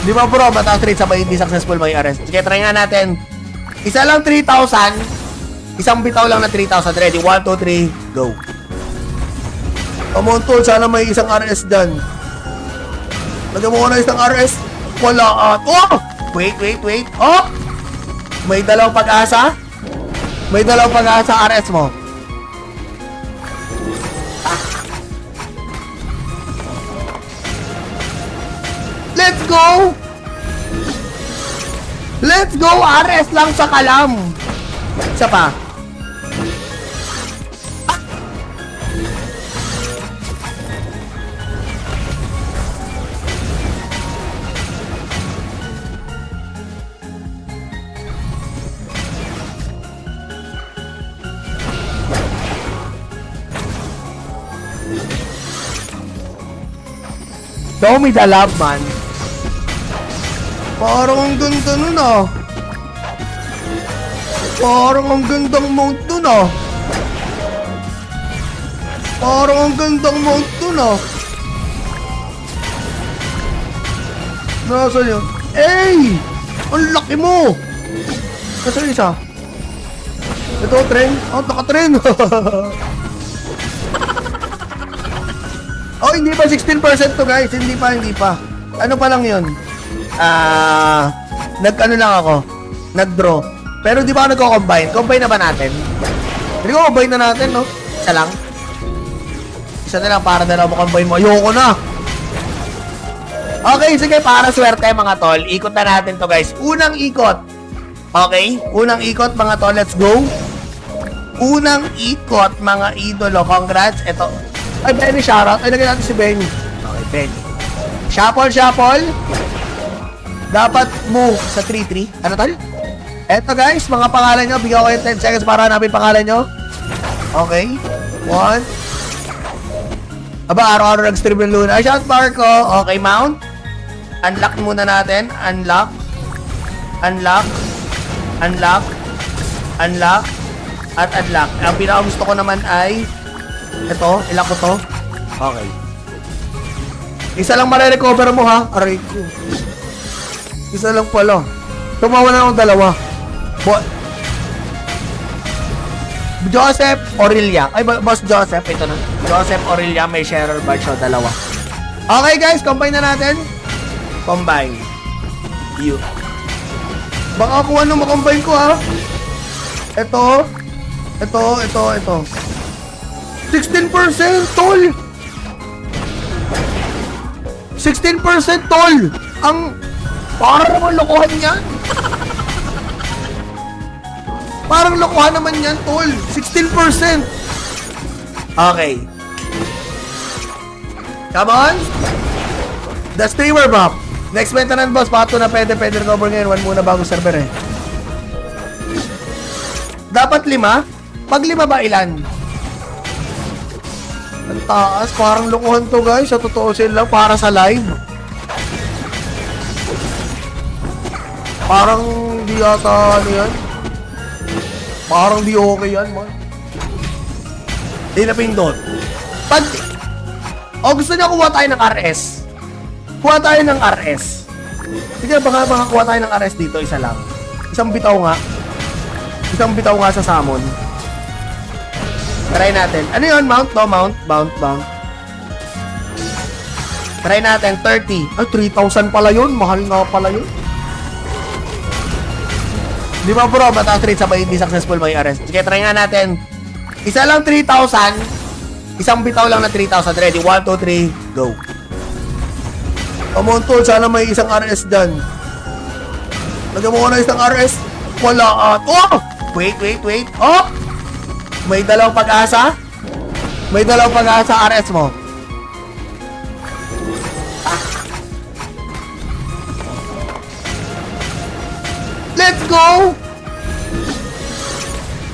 Di ba bro? Mataas rate sabay hindi successful may RS. Sige, try nga natin. Isa lang 3,000. Isang bitaw lang na 3,000. Ready? 1, 2, 3. Go. Come on, tol. Sana may isang RS dyan. Lagyan mo ko na isang RS. Wala at... Oh! Wait. Oh! May dalawang pag-asa? May dalawang pag-asa RS mo. Let's go! Let's go! RS lang sa kalam. Isa pa. Show me the love, man. Parang ang ganda nun ah. Parang ang gandang mount dun ah. Parang ang gandang mount dun ah. Nasaan yun? Ey! Ang laki mo! Nasaan isa? Ito, tren? Oh, naka-tren! Oh, hindi pa 16% to guys. Hindi pa. Ano pa lang yun? Nag-ano lang ako. Nag-draw. Pero di ba ako nagko-combine? Combine na ba natin? Hindi ko combine na natin, no? Isa lang. Isa na lang para na combine mo. Ayoko na! Okay, sige. Para swerte mga tol. Ikot na natin to guys. Unang ikot. Okay? Unang ikot mga tol. Let's go. Unang ikot mga idolo. Congrats. Ito. Ay, Benny, shoutout. Ay, lagyan natin si Benny. Okay, Benny. Shuffle. Dapat move sa 3-3. Ano tol? Eto guys, mga pangalan nyo. Bigyan ko kayo 10 seconds para hanapin pangalan nyo. Okay. 1. Aba, araw-araw nag-stream ng Luna. Shout Marco. Okay, mount. Unlock muna natin. Unlock. At unlock. Ang pinaka-gusto ko naman ay ito, ilang ko to. Okay. Isa lang mare-recover mo ha. Aray ko. Isa lang pala. Tumawa na akong dalawa. Joseph Aurelia. Ay, Boss Joseph. Ito na. Joseph Aurelia. May sharer badge. So, dalawa. Okay guys, combine na natin. Combine. You. Baka kung ano makombine ko ha. Ito. 16% tol. 16% tol. Ang parang naman lokohan yan. Parang lokohan naman yan tol. 16%. Okay. Come on. The streamer map. Next maintenance boss. Pato na pwede recover ngayon. One muna bago server eh. Dapat 5. Pag 5 ba ilan? Ang taas. Parang lokohan to guys. Sa totoo lang para sa live. Parang di yata ano yan. Parang di okay yan man. Di na pindot. Pag gusto niya kuha tayo ng RS. Kuha tayo ng RS. Sige baka kuha tayo ng RS dito. Isa lang. Isang bitaw nga sa summon. Try natin. Ano yun? Mount. Try natin. 30. Ay, 3,000 pala yun. Mahal nga pala yun. Di ba bro? Mataas rate sabay hindi successful may arrest. Sige, try nga natin. Isa lang 3,000. Isang bitaw lang na 3,000. Ready? 1, 2, 3. Go. Come on, tol. Sana may isang RS dyan. Lagyan mo ko na isang RS. Wala. Oh! Wait. Oh! May dalawang pag-asa? May dalawang pag-asa RS mo. Let's go!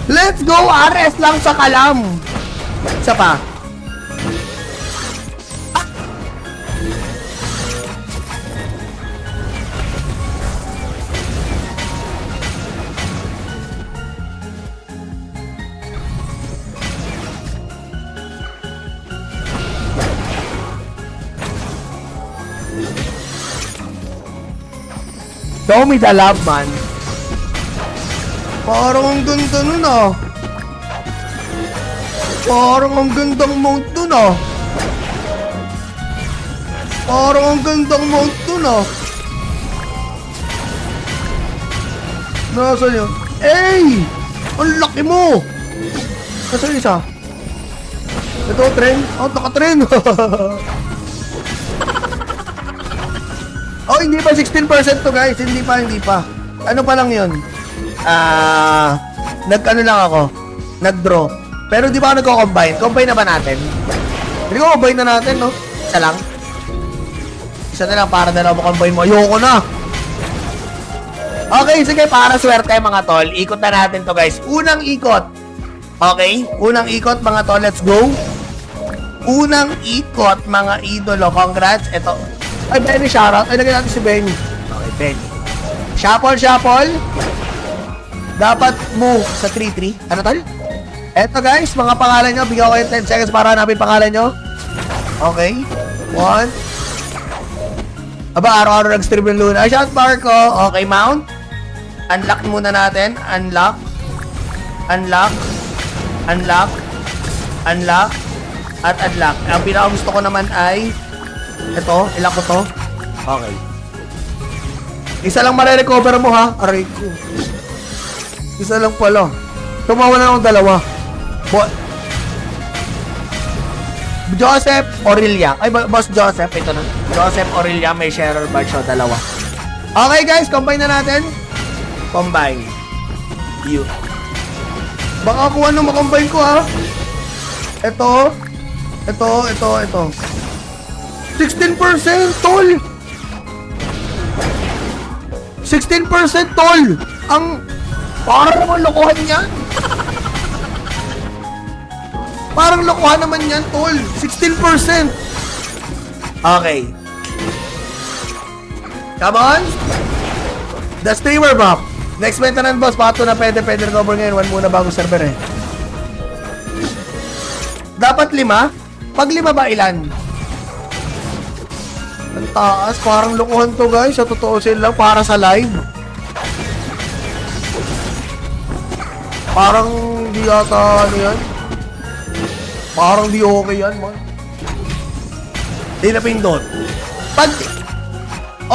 Let's go! RS lang sa kalam. Isa pa. Show me the love, man. Parang ang ganda nun ah. Parang ang gandang mount dun ah. Parang ang gandang mount dun ah. Nasaan yun? Ey! Ang laki mo! Nasaan isa? Ito, tren? Oh, naka-tren! Oh, hindi pa 16% to guys. Hindi pa. Ano pa lang yun? Nag-ano lang ako. Nag-draw. Pero di ba ako nagko-combine? Combine na ba natin? Hindi ko combine na natin, no? Isa lang. Isa na lang para na lang mo-combine mo. Ayoko na. Okay, sige. Para swerte mga tol. Ikot na natin to guys. Unang ikot. Okay? Unang ikot mga tol. Let's go. Unang ikot mga idolo. Congrats. Ito. Ay, Benny, shoutout. Ay, lagyan natin si Benny. Okay, Benny. Shuffle. Dapat move sa 3-3. Ano tol? Eto guys, mga pangalan nyo. Bigyan ko kayo 10 seconds para hanapin pangalan nyo. Okay. 1. Aba, araw-araw nag-stream ng Luna. Shout Marco. Okay, mount. Unlock muna natin. Unlock. At unlock. Ang pinaka-gusto ko naman ay ito, ilang ko to. Okay. Isa lang mare-recover mo ha. Aray ko. Isa lang pala. Tumawa na akong dalawa. Joseph Aurelia. Ay, Boss Joseph. Ito na. Joseph Aurelia. May sharer badge. So, dalawa. Okay guys, combine na natin. Combine. You. Baka kung ano makombine ko ha. Ito. Ito. 16%, tol! 16%, tol! Ang... Parang naman lokohan yan. Parang lokohan naman yan, tol. 16%. Okay. Come on. The streamer map. Next maintenance boss. Pato na pwede recover ngayon. One muna bago server eh. Dapat 5? Pag 5 ba ilan? Ang taas. Parang lokohan to guys. Sa totoo sila para sa live. Parang di yata ano yan. Parang di okay yan man. Di na pindot. Pag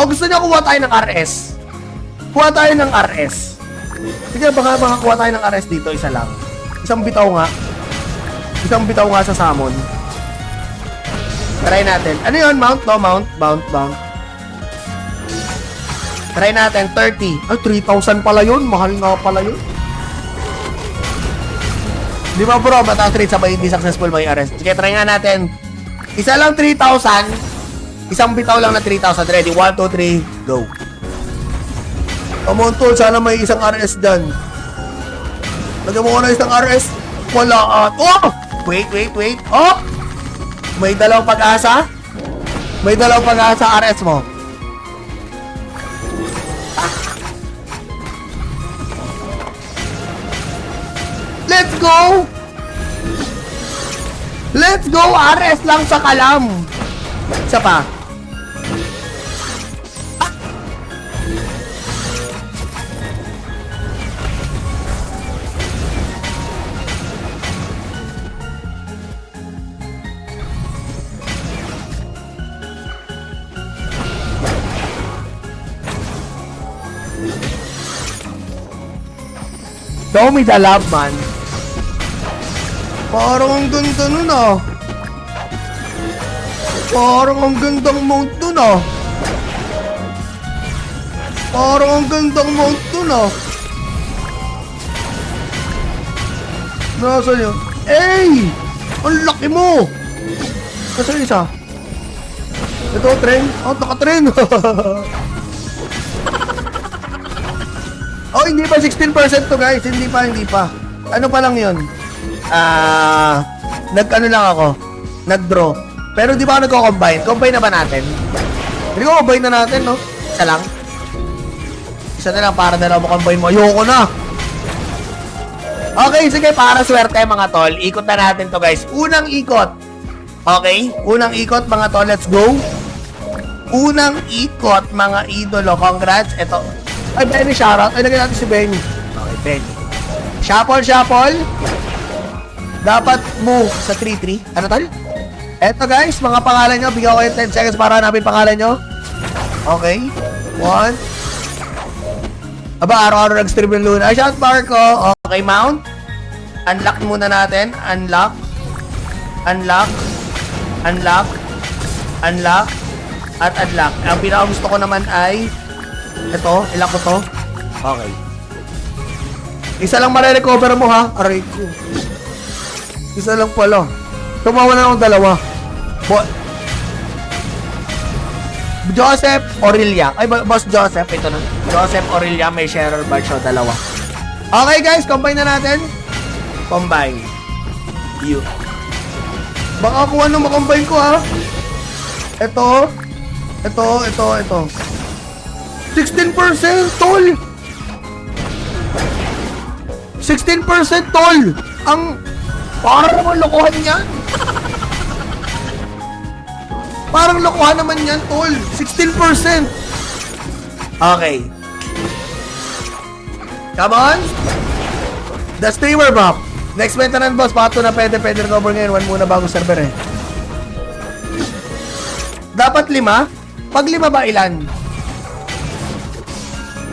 gusto niya kuha tayo ng RS. Kuha tayo ng RS. Sige, baka kuha tayo ng RS dito. Isa lang. Isang bitaw nga sa summon. Try natin. Ano yun? Mount? No, mount. Try natin. 30. Ay, 3,000 pala yun. Mahal nga pala yun. Di ba bro? Mataas rate sabay hindi successful may RS. Sige, try nga natin. Isa lang 3,000. Isang bitaw lang na 3,000. Ready? 1, 2, 3. Go. Come on, tol. Sana may isang RS dyan. Lagyan mo ko na isang RS. Wala. Oh! Wait. Oh! May dalawang pag-asa? May dalawang pag-asa RS mo. Let's go! Let's go! RS lang sa kalam. Isa pa. Show me the love, man. Parang ang ganda nun ah. Parang ang gandang mount nun ah. Parang ang gandang mount nun ah. Nasaan yun? Ey! Ang laki mo! Nasaan isa? Ito, tren? Oh, naka-tren! Oh, hindi pa 16% to guys. Hindi pa. Ano pa lang yun? Nag-ano lang ako. Nag-draw. Pero di ba ako nagko-combine? Combine na ba natin? Hindi ko combine na natin, no? Isa lang. Isa na lang para na lang mo-combine mo. Ayoko na. Okay, sige. Para swerte mga tol. Ikot na natin to guys. Unang ikot. Okay? Unang ikot mga tol. Let's go. Unang ikot mga idolo. Congrats. Ito. Ay, Benny, shoutout. Ay, lagyan natin si Benny. Okay, Benny. Shuffle. Dapat move sa 3-3. Ano, tol? Eto, guys, mga pangalan nyo. Bigyan ko kayo 10 seconds para hanapin pangalan nyo. Okay. 1. Aba, araw-araw nag-stream ng Luna. Shout, Marco. Okay, mount. Unlock muna natin. Unlock. At unlock. Ang pinaka-gusto ko naman ay ito, ilang ko to. Okay. Isa lang mare-recover mo ha. Aray ko. Isa lang pala. Tumawa na akong dalawa. Joseph Aurelia. Ay, Boss Joseph. Ito na. Joseph Aurelia. May sharer badge siya. Dalawa. Okay guys, combine na natin. Combine. You. Baka kung ano makombine ko ha. Ito. 16%, tol! 16%, tol! Ang... Parang naman lokohan yan. Parang lokohan naman yan, tol. 16%. Okay. Come on. The streamer map. Next maintenance boss. Pato na pwede recover ngayon. One muna bago server eh. Dapat 5? Pag 5 ba ilan?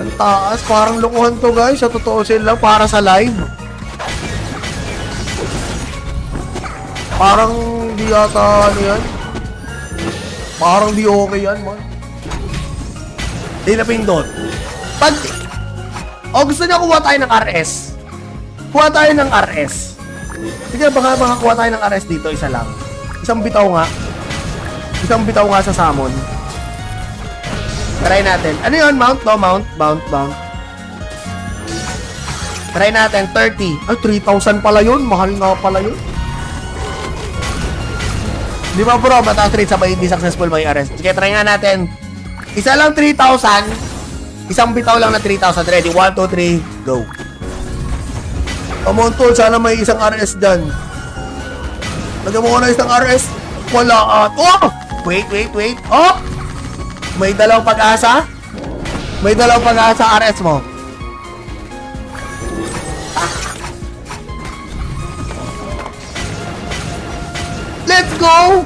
Ang taas. Parang lokohan to guys. Sa totoo sila para sa live. Parang di yata ano yan. Parang di okay yan man. Di na pindot. Pag gusto niya kuha tayo ng RS. Kuha tayo ng RS. Sige, baka kuha tayo ng RS dito. Isa lang. Isang bitaw nga. Isang bitaw nga sa summon. Try natin. Ano yun? Mount, no? Mount. Try natin. 30. Ay, 3,000 pala yun. Mahal nga pala yun. Di ba bro? Mataas rate sabay hindi successful may arrest. Sige, try nga natin. Isa lang 3,000. Isang bitaw lang na 3,000. Ready? 1, 2, 3. Go. Come on, tol. Sana may isang RS dyan. Lagyan mo ko na isang RS. Wala at... Oh! Wait. Oh! May dalawang pag-asa? May dalawang pag-asa RS mo. Let's go!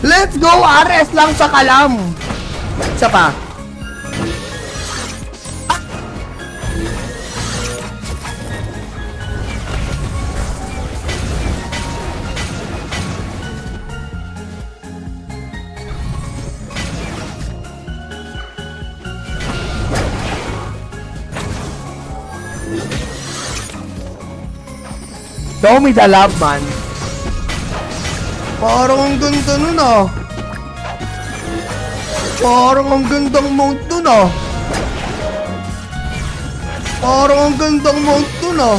Let's go! RS lang sa kalam. Isa pa. Show me the love, man. Parang ang ganda nun, ah. Parang ang gandang mount nun, ah. Parang ang gandang mount nun, ah.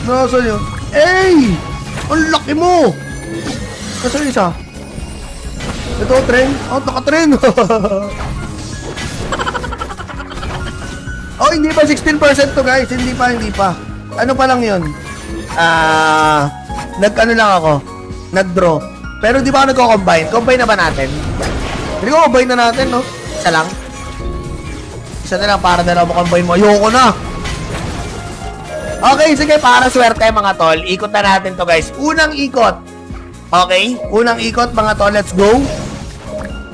Nasaan yun? Ey! Ang laki mo! Nasaan isa? Ito, tren? Oh, naka-tren! Oh, hindi pa 16% to guys. Hindi pa. Ano pa lang yun? Nag-ano lang ako. Nag-draw. Pero di ba ako nagko-combine? Combine na ba natin? Hindi ko combine na natin, no? Isa lang. Isa na lang para dalawa mo-combine mo. Ayoko na. Okay, sige. Para swerte mga tol. Ikot na natin to guys. Unang ikot. Okay? Unang ikot mga tol. Let's go.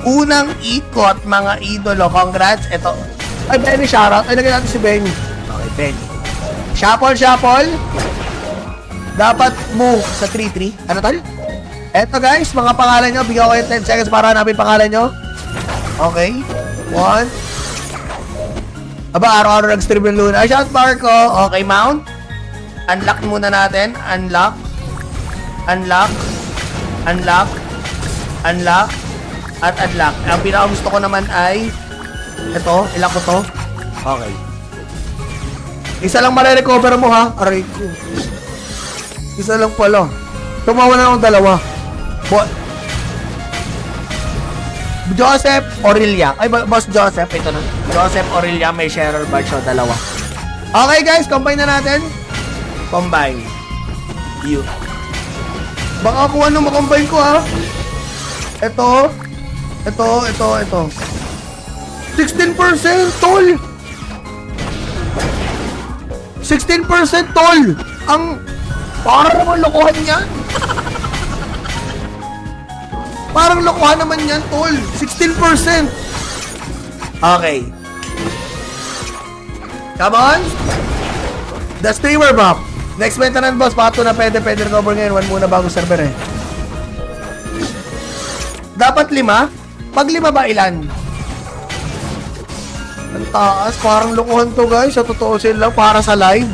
Unang ikot mga idolo. Congrats. Ito. Ay, Benny, shoutout. Ay, lagyan natin si Benny. Okay, Benny. Shuffle. Dapat move sa 3-3. Ano, tol? Eto, guys, mga pangalan nyo. Bigyan ko kayo 10 seconds para hanapin pangalan nyo. Okay. 1. Aba, araw-araw nag-stream ng Luna. Shout, Marco. Okay, mount. Unlock muna natin. Unlock. At unlock. Ang pinaka-gusto ko naman ay ito, ilang ko to? Okay. Isa lang mare-recover mo ha? Aray ko. Isa lang pala. Tumawa na akong dalawa. Joseph Aurelia. Ay, Boss Joseph. Ito na. Joseph Aurelia. May sharer badge siya. Dalawa. Okay guys, combine na natin. Combine. You. Baka kung ano makombine ko ha. Ito. 16% tol! 16% tol! Ang... Parang naman lokohan yan! Parang lokohan naman yan tol! 16%! Okay. Come on! The streamer map! Next maintenance boss, pato na pwede recover ngayon. One muna bago server eh. Dapat 5? Pag 5 ba ilan? Ang taas, parang lokohan to guys. Sa totoo sila, para sa live.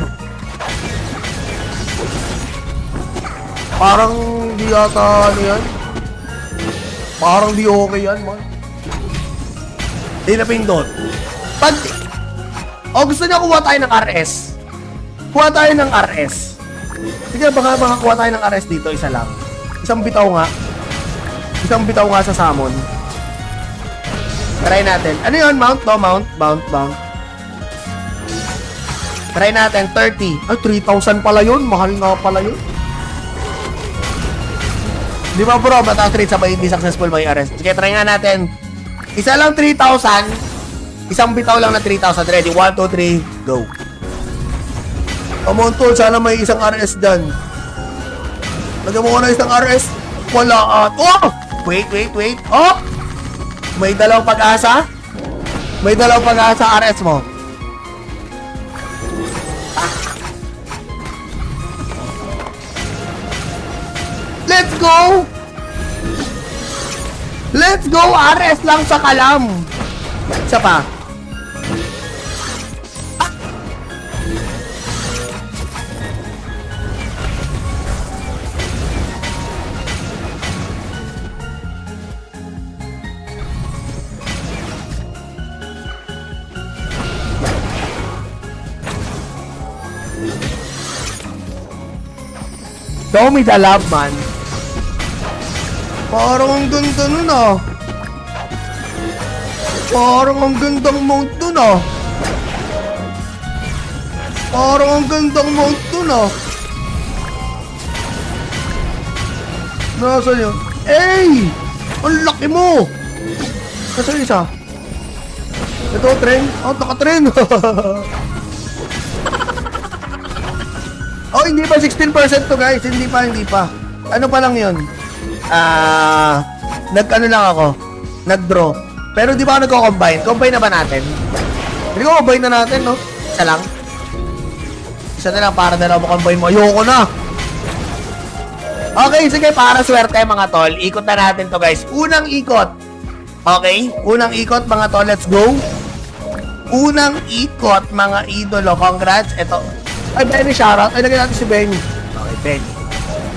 Parang di yata ano yan. Parang di okay yan, man. Di na pindot. Pag... O, gusto niya kuha tayo ng RS. Kuha tayo ng RS. Sige, baka kuha tayo ng RS dito. Isa lang. Isang bitaw nga sa summon. Try natin. Ano yun? Mount, no? Mount. Try natin. 30. Ay, 3,000 pala yun. Mahal nga pala yun. Di ba bro? Mataas rate sabay hindi successful may arrest. Sige, try nga natin. Isa lang 3,000. Isang bitaw lang na 3,000. Ready? 1, 2, 3. Go. Come on, tol. Sana may isang RS dyan. Lagyan mo ko na isang RS. Wala at... Oh! Wait. Oh! May dalawang pag-asa? May dalawang pag-asa RS mo. Let's go! Let's go! RS lang sa kalam. Isa pa. Show me the love, man. Parang ang ganda nun, ah. Parang ang gandang mount dun, ah. Parang ang gandang mount dun, ah. Nasaan yun? Ey! Ang laki mo! Nasaan isa? Ito, tren? Oh, naka-tren! Oh, hindi pa 16% to, guys. Hindi pa. Ano pa lang yun? Nag-ano lang ako. Nag-draw. Pero di ba ako nagko-combine? Combine na ba natin? Hindi ko combine na natin, no? Isa lang. Isa na lang para dalawa combine mo. Ayoko na! Okay, sige, para swerte mga tol. Ikot na natin to, guys. Unang ikot. Okay? Unang ikot mga tol. Let's go. Unang ikot mga idolo. Congrats. Ito. Ay, Benny, shoutout. Ay, lagyan natin si Benny. Okay, Benny.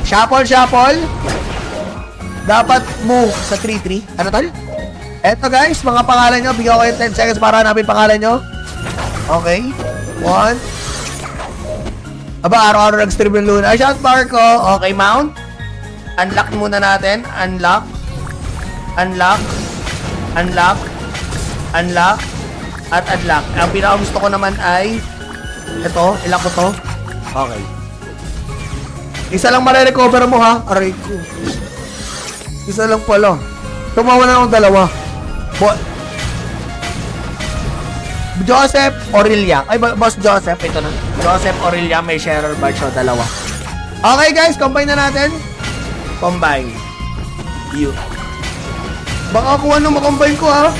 Shuffle. Dapat move sa 3-3. Ano, tol? Eto, guys, mga pangalan nyo. Bigyan ko kayo 10 seconds para hanapin pangalan nyo. Okay. 1. Aba, araw-araw nag-stream ng Luna. Ay, shout Marco. Okay, mount. Unlock muna natin. Unlock. At unlock. Ang pinaka-gusto ko naman ay ito, ilang ko to. Okay. Isa lang mare-recover mo, ha? Aray ko. Isa lang pala. Tumawa na akong dalawa. Joseph Aurelia. Ay, Boss Joseph. Ito na. Joseph Aurelia. May sharer bar siya. Dalawa. Okay, guys. Combine na natin. Combine. You. Baka kung ano makombine ko, ha?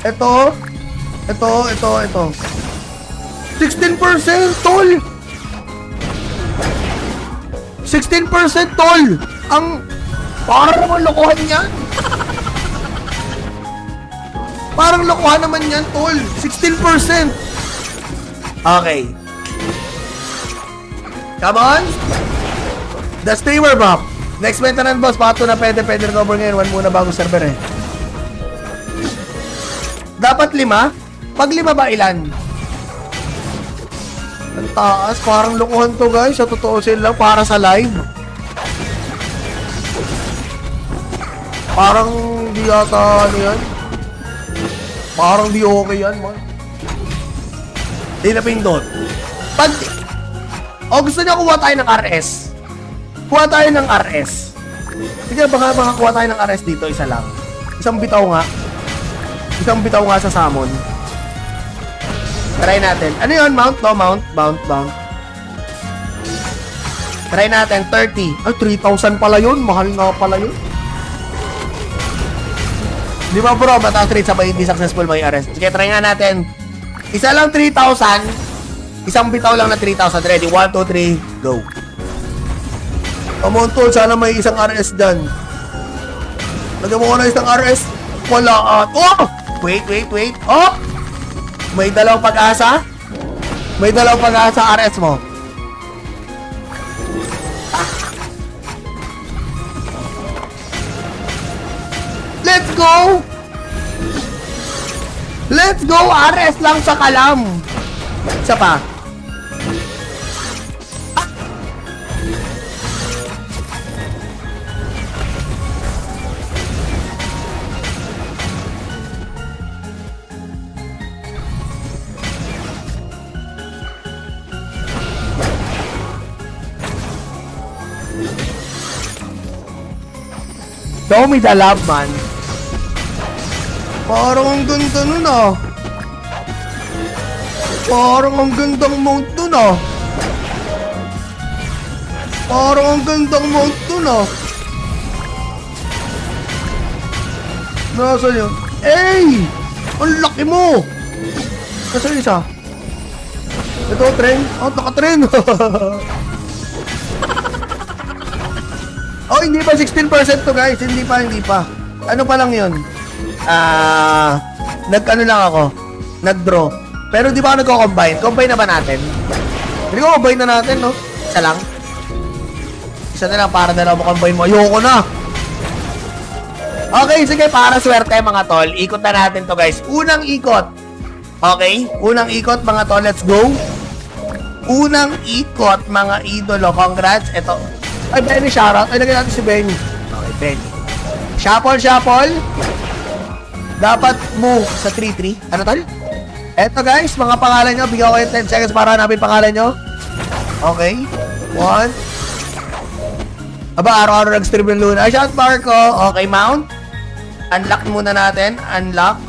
Ito. 16%, tol! 16%, tol! Ang... Parang naman lokohan yan. Parang lokohan naman yan, tol. 16%. Okay. Come on. The streamer map. Next maintenance boss. Pato na pwede recover ngayon. One muna bago server eh. Dapat 5? Pag 5 ba ilan? Ang taas, parang lokohan to, guys. Sa totoo sila, para sa live. Parang di yata ano yan. Parang di okay yan, man. Di na pindot. Pag... O, gusto niya kuha tayo ng RS. Kuha tayo ng RS. Sige, baka kuha tayo ng RS dito, isa lang. Isang bitaw nga sa summon. Try natin. Ano yun? Mount, no? Mount. Try natin. 30. Ay, 3,000 pala yun. Mahal nga pala yun. Di ba, bro? Mataas rate sabay hindi successful may arrest. Sige, try nga natin. Isa lang 3,000. Isang bitaw lang na 3,000. Ready? 1, 2, 3. Go. Come on, tol. Sana may isang RS dyan. Lagyan mo ko na isang RS. Wala at... Oh! Wait. Oh! May dalawang pag-asa? May dalawang pag-asa RS mo. Let's go! Let's go! RS lang sa kalam. Isa pa. Show me the love, man. Parang ang ganda nun, ah. Parang ang gandang mount dun, ah. Parang ang gandang mount dun, ah. Nasaan yun? Ey! Ang laki mo! Nasaan isa? Ito, tren? Oh, naka-tren! Oh, hindi pa 16% to, guys. Hindi pa. Ano pa lang yun? Nag-ano lang ako. Nag-draw. Pero di ba ako nagko-combine? Combine na ba natin? Hindi ko combine na natin, no? Isa lang. Isa na lang para dalawa combine mo. Ayoko na! Okay, sige. Para swerte mga tol. Ikot na natin to, guys. Unang ikot. Okay? Unang ikot mga tol. Let's go. Unang ikot mga idolo. Congrats. Ito. Ay, Benny, shoutout. Ay, lagyan natin si Benny. Okay, Benny. Shuffle. Dapat move sa 3-3. Ano tol? Eto guys, mga pangalan nyo. Bigyan ko kayo 10 seconds para hanapin pangalan nyo. Okay. 1. Aba, araw-araw nag-stream ng Luna. Ay, shout Marco. Okay, mount. Unlock muna natin. Unlock.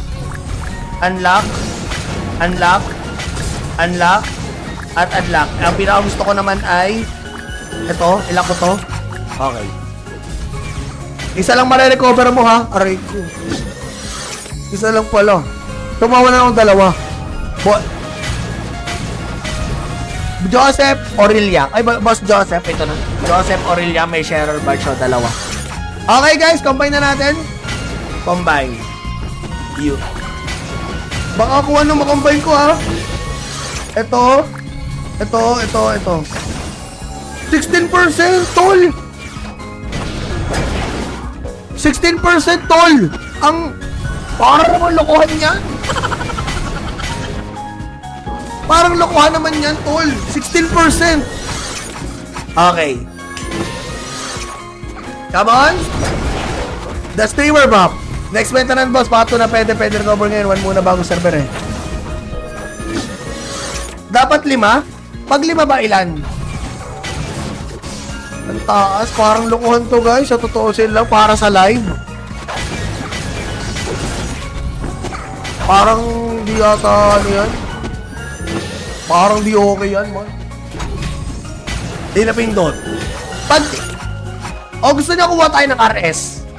At unlock. Ang pinaka gusto ko naman ay ito, ilang ko to. Okay. Isa lang mare-recover mo ha. Aray ko. Isa lang pala. Tumawa na akong dalawa. Joseph Aurelia. Ay, Boss Joseph. Ito na. Joseph Aurelia. May sharer badge siya. Dalawa. Okay guys, combine na natin. Combine. You. Baka kung ano makombine ko ha. Ito. 16% tol. 16% tol. Ang parang naman lokohan yan. Parang lokohan naman yan tol. 16%. Okay. Come on. The streamer map. Next maintenance boss. Pato na pwede recover ngayon. One muna bago server eh. Dapat 5? Pag 5 ba ilan? Ang taas, parang lokohan to guys. Sa totoo sila, para sa live. Parang di yata ano yan. Parang di okay yan man. Di na pindot. Pag gusto niya kuha tayo ng RS.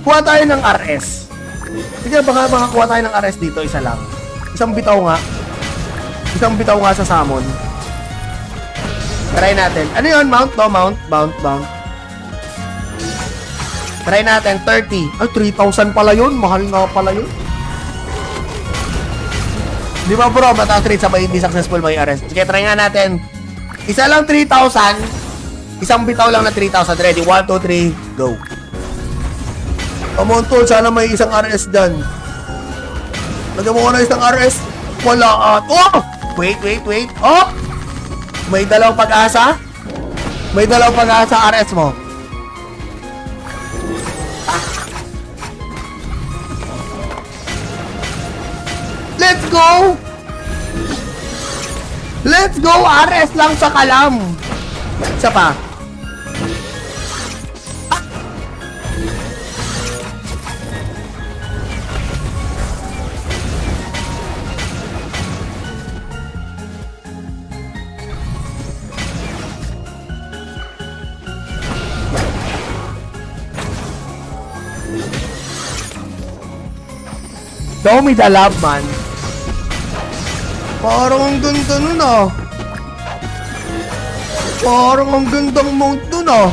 Kuha tayo ng RS. Sige, baka kuha tayo ng RS dito. Isa lang. Isang bitaw nga sa summon. Try natin. Ano yun? Mount. Try natin. 30. Ay, 3,000 pala yun. Mahal nga pala yun. Di ba bro? Mataas rate sabay hindi successful may arrest. Sige, try nga natin. Isa lang 3,000. Isang bitaw lang na 3,000. Ready? 1, 2, 3. Go. Come on, tol. Sana may isang RS dyan. Lagyan mo ko na isang RS. Wala at... Oh! Wait. Oh! May dalawang pag-asa? May dalawang pag-asa RS mo. Let's go! Let's go! RS lang sa kalam. Isa pa. Show me the love, man. Parang ang ganda nun ah. Parang ang gandang mount dun ah.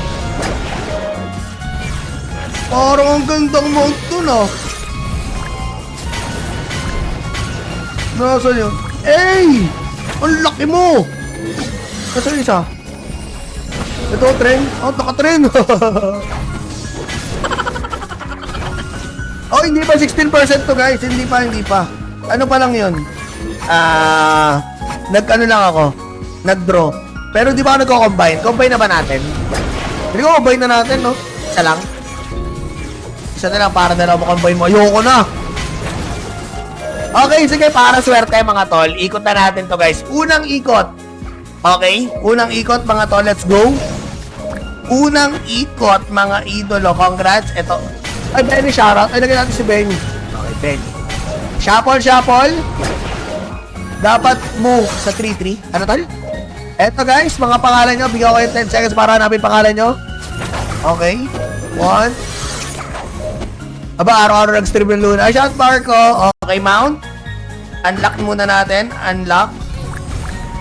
Parang ang gandang mount dun ah. Nasaan yun? Ey! Ang laki mo! Nasaan isa? Ito, tren? Oh, naka-tren! Oh, hindi pa 16% to guys. Hindi pa. Ano pa lang yun? Nag-ano lang ako. Nag-draw. Pero di ba ako nagko-combine? Combine na ba natin? Hindi ko combine na natin, no? Isa lang. Isa na lang para dalawa mo-combine mo. Ayoko na. Okay, sige. Para swerte mga tol. Ikot na natin to guys. Unang ikot. Okay? Unang ikot mga tol. Let's go. Unang ikot mga idolo. Congrats. Ito. Ay, Benny, shoutout. Ay, lagyan natin si Benny. Okay, Benny. Shuffle. Dapat move sa 3-3. Ano tol? Eto guys, mga pangalan nyo. Bigyan ko kayo 10 seconds para hanapin pangalan nyo. Okay. 1. Aba, araw-araw nag-stream ng Luna. Ay, shout Marco. Okay, mount. Unlock muna natin. Unlock.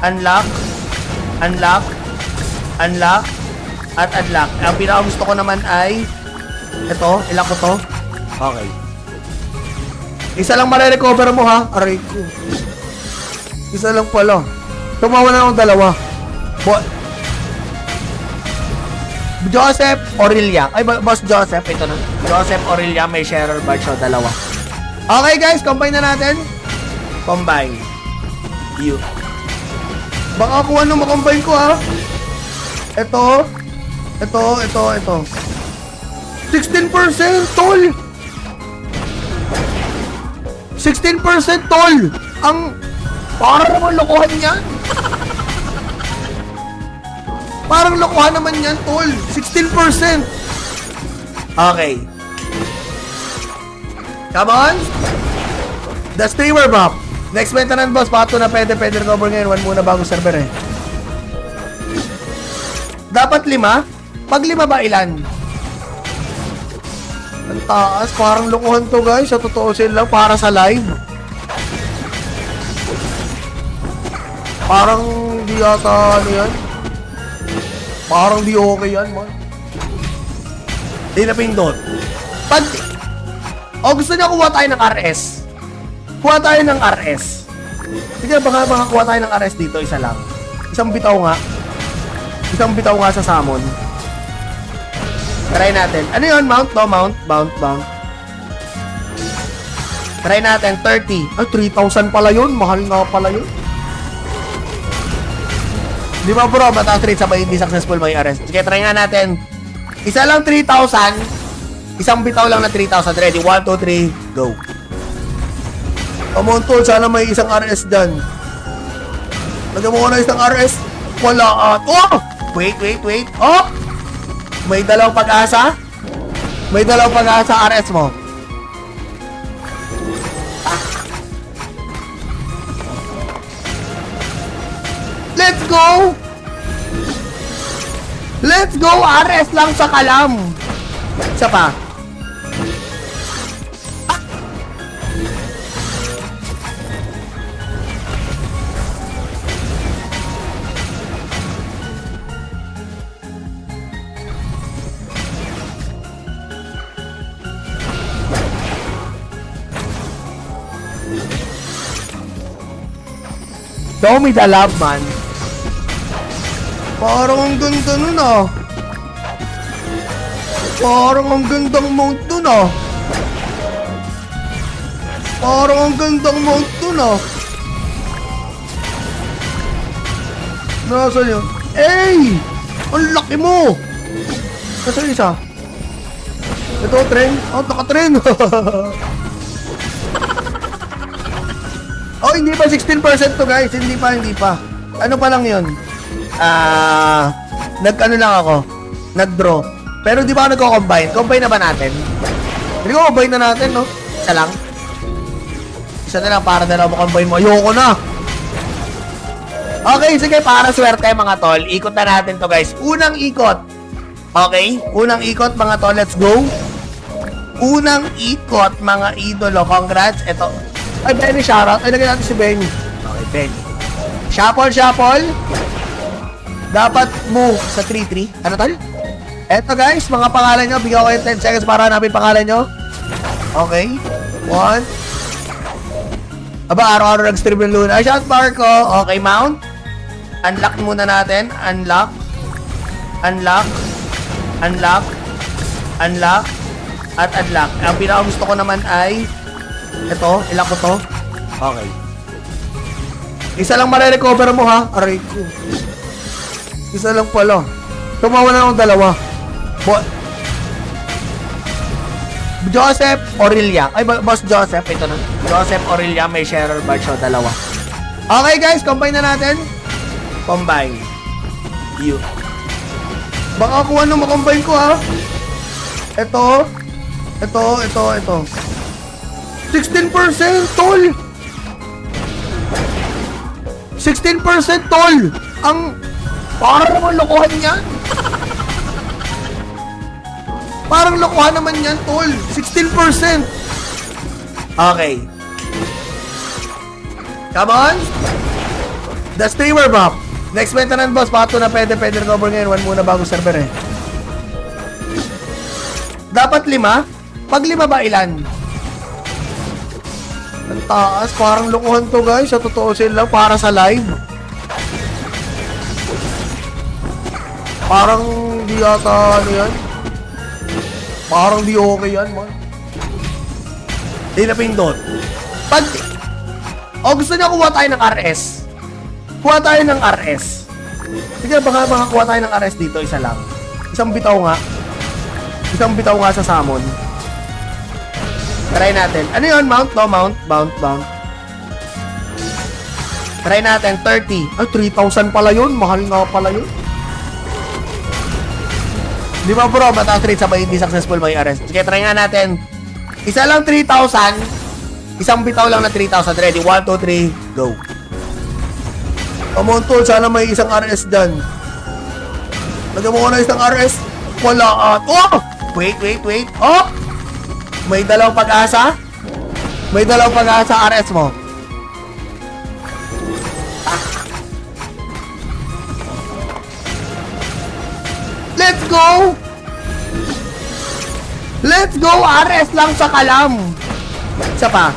At unlock. Ang pinaka gusto ko naman ay ito, ilang ko to. Okay. Isa lang mare-recover mo ha. Aray ko. Isa lang pala. Tumawa na akong dalawa. Joseph Aurelia. Ay, Boss Joseph. Ito na. Joseph Aurelia. May sharer badge siya. Dalawa. Okay guys, combine na natin. Combine. You. Baka kung ano makombine ko ha. Ito. Ito. 16%, tol! 16%, tol! Ang... Parang naman lokohan yan. Parang lokohan naman yan, tol. 16%. Okay. Come on. The streamer buff. Next maintenance boss, pato na pwede recover ngayon. One muna bago server eh. Dapat 5? Pag 5 ba ilan? Ang taas, parang lokohan to guys. Sa totoo sila lang, para sa live. Parang di yata ano yan. Parang di okay yan, man. Di na pindot. Pag... O gusto niya kuha tayo ng RS. Kuha tayo ng RS. Sige, baka kuha tayo ng RS dito, isa lang. Isang bitaw nga. Isang bitaw nga sa salmon. Try natin. Ano yun? Mount? No, mount. Mount. Try natin. 30. Ay, 3,000 pala yun. Mahal nga pala yun. Di ba bro? Mataas rate sa hindi successful may RS. Sige, try nga natin. Isa lang 3,000. Isang bitaw lang na 3,000. Ready? 1, 2, 3, go. Come on, tol. Sana may isang RS dyan. Lagyan mo ko na isang RS. Wala. Oh! Wait. Oh! May dalawang pag-asa? May dalawang pag-asa RS mo. Let's go! Let's go! RS lang sa kalam. Isa pa. Show me the love, man. Parang ang ganda nun, ah. Parang ang gandang mount dun, ah. Parang ang gandang mount dun, ah. Nasaan yun? Ey! Ang laki mo! Nasaan isa? Ito, tren? Oh, naka-tren! Oh, hindi pa 16% to guys. Hindi pa. Ano pa lang yun? Nag-ano lang ako. Nag-draw. Pero di ba ako nagko-combine? Combine na ba natin? Hindi ko combine na natin, no? Isa lang. Isa na lang para na lang combine mo. Ayoko na. Okay, sige. Para swerte mga tol. Ikot na natin to guys. Unang ikot. Okay? Unang ikot mga tol. Let's go. Unang ikot mga idolo. Congrats. Ito. Ay, Benny, shoutout. Ay, lagyan natin si Benny. Okay, Benny. Shuffle. Dapat move sa 3-3. Ano, tol? Eto, guys, mga pangalan nyo. Bigyan ko yung 10 seconds para hanapin pangalan nyo. Okay. 1. Aba, araw-araw nag-stream ng Luna. Ay, shout Marco. Okay, mount. Unlock muna natin. Unlock. At unlock. Ang pinaka gusto ko naman ay ito, ilang ko to? Okay. Isa lang marirecover mo ha? Aray ko. Isa lang pala. Tumawa na akong dalawa. Joseph Aurelia. Ay, Boss Joseph. Ito na. Joseph Aurelia. May sharer badge siya. Dalawa. Okay guys, combine na natin. Combine. You. Baka kung ano makombine ko ha. Ito. 16%, tol! 16%, tol! Ang... Parang naman lokohan yan. Parang lokohan naman yan, tol. 16%. Okay. Come on. The streamer buff. Next maintenance boss, pato na pwede recover ngayon. One muna bago server eh. Dapat 5? Pag 5 ba ilan? Ang taas, parang lokohan to guys. Sa totoo sila lang, para sa live. Parang di yata ano yan. Parang di okay yan, man. Di na pindot. Pag... O gusto niya kuha tayo ng RS. Kuha tayo ng RS. Sige, baka kuha tayo ng RS dito, isa lang. Isang bitaw nga. Isang bitaw nga sa summon. Try natin. Ano yun? Mount? No, mount. Mount. Try natin. 30. Ay, 3,000 pala yun. Mahal nga pala yun. Di ba bro? Mataas rate sabay hindi successful may arrest. Sige, try nga natin. Isa lang 3,000. Isang bitaw lang na 3,000. Ready? 1, 2, 3. Go. Come on, tol. Sana may isang RS dyan. Lagyan mo ko na isang RS. Wala. Oh! Wait. Oh! May dalawang pag-asa? May dalawang pag-asa RS mo. Let's go! Let's go! RS lang sa kalam. Isa pa.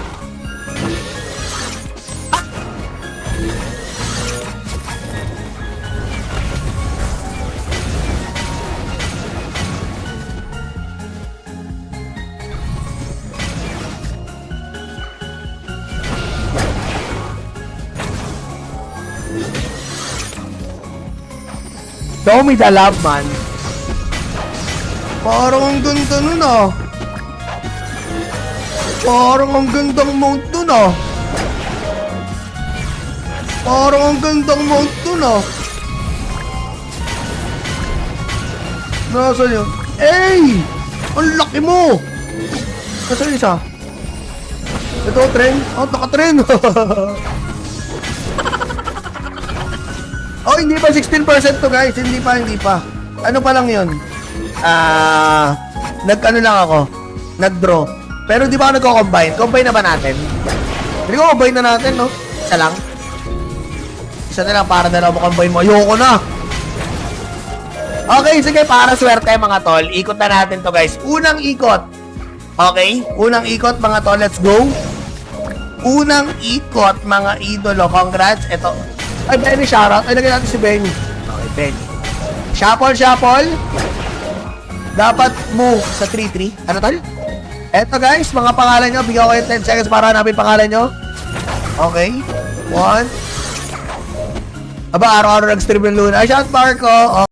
Show me the love, man. Parang ang ganda nun ah. Parang ang gandang mount dun ah. Parang ang gandang mount dun ah. Nasaan yun? Ey! Ang laki mo! Nasaan isa? Ito, tren? Oh, naka-tren! Oh, hindi pa 16% to guys. Hindi pa. Ano pa lang yun? Nag-ano lang ako. Nag-draw. Pero di ba ako nagko-combine? Combine na ba natin? Hindi ko combine na natin, no? Isa lang. Isa na lang para na lang mo-combine mo. Ayoko na! Okay, sige. Para swerte mga tol. Ikot na natin to guys. Unang ikot. Okay? Unang ikot mga tol. Let's go. Unang ikot mga idolo. Congrats. Ito. Ay, Benny, shoutout. Ay, lagyan natin si Benny. Okay, Benny. Shuffle. Dapat move sa 3-3. Ano, tol? Eto, guys, mga pangalan nyo. Bigyan ko kayo 10 seconds para hanapin pangalan nyo. Okay. 1. Aba, araw-araw nag-stream ng Luna. Ay, shout Marco.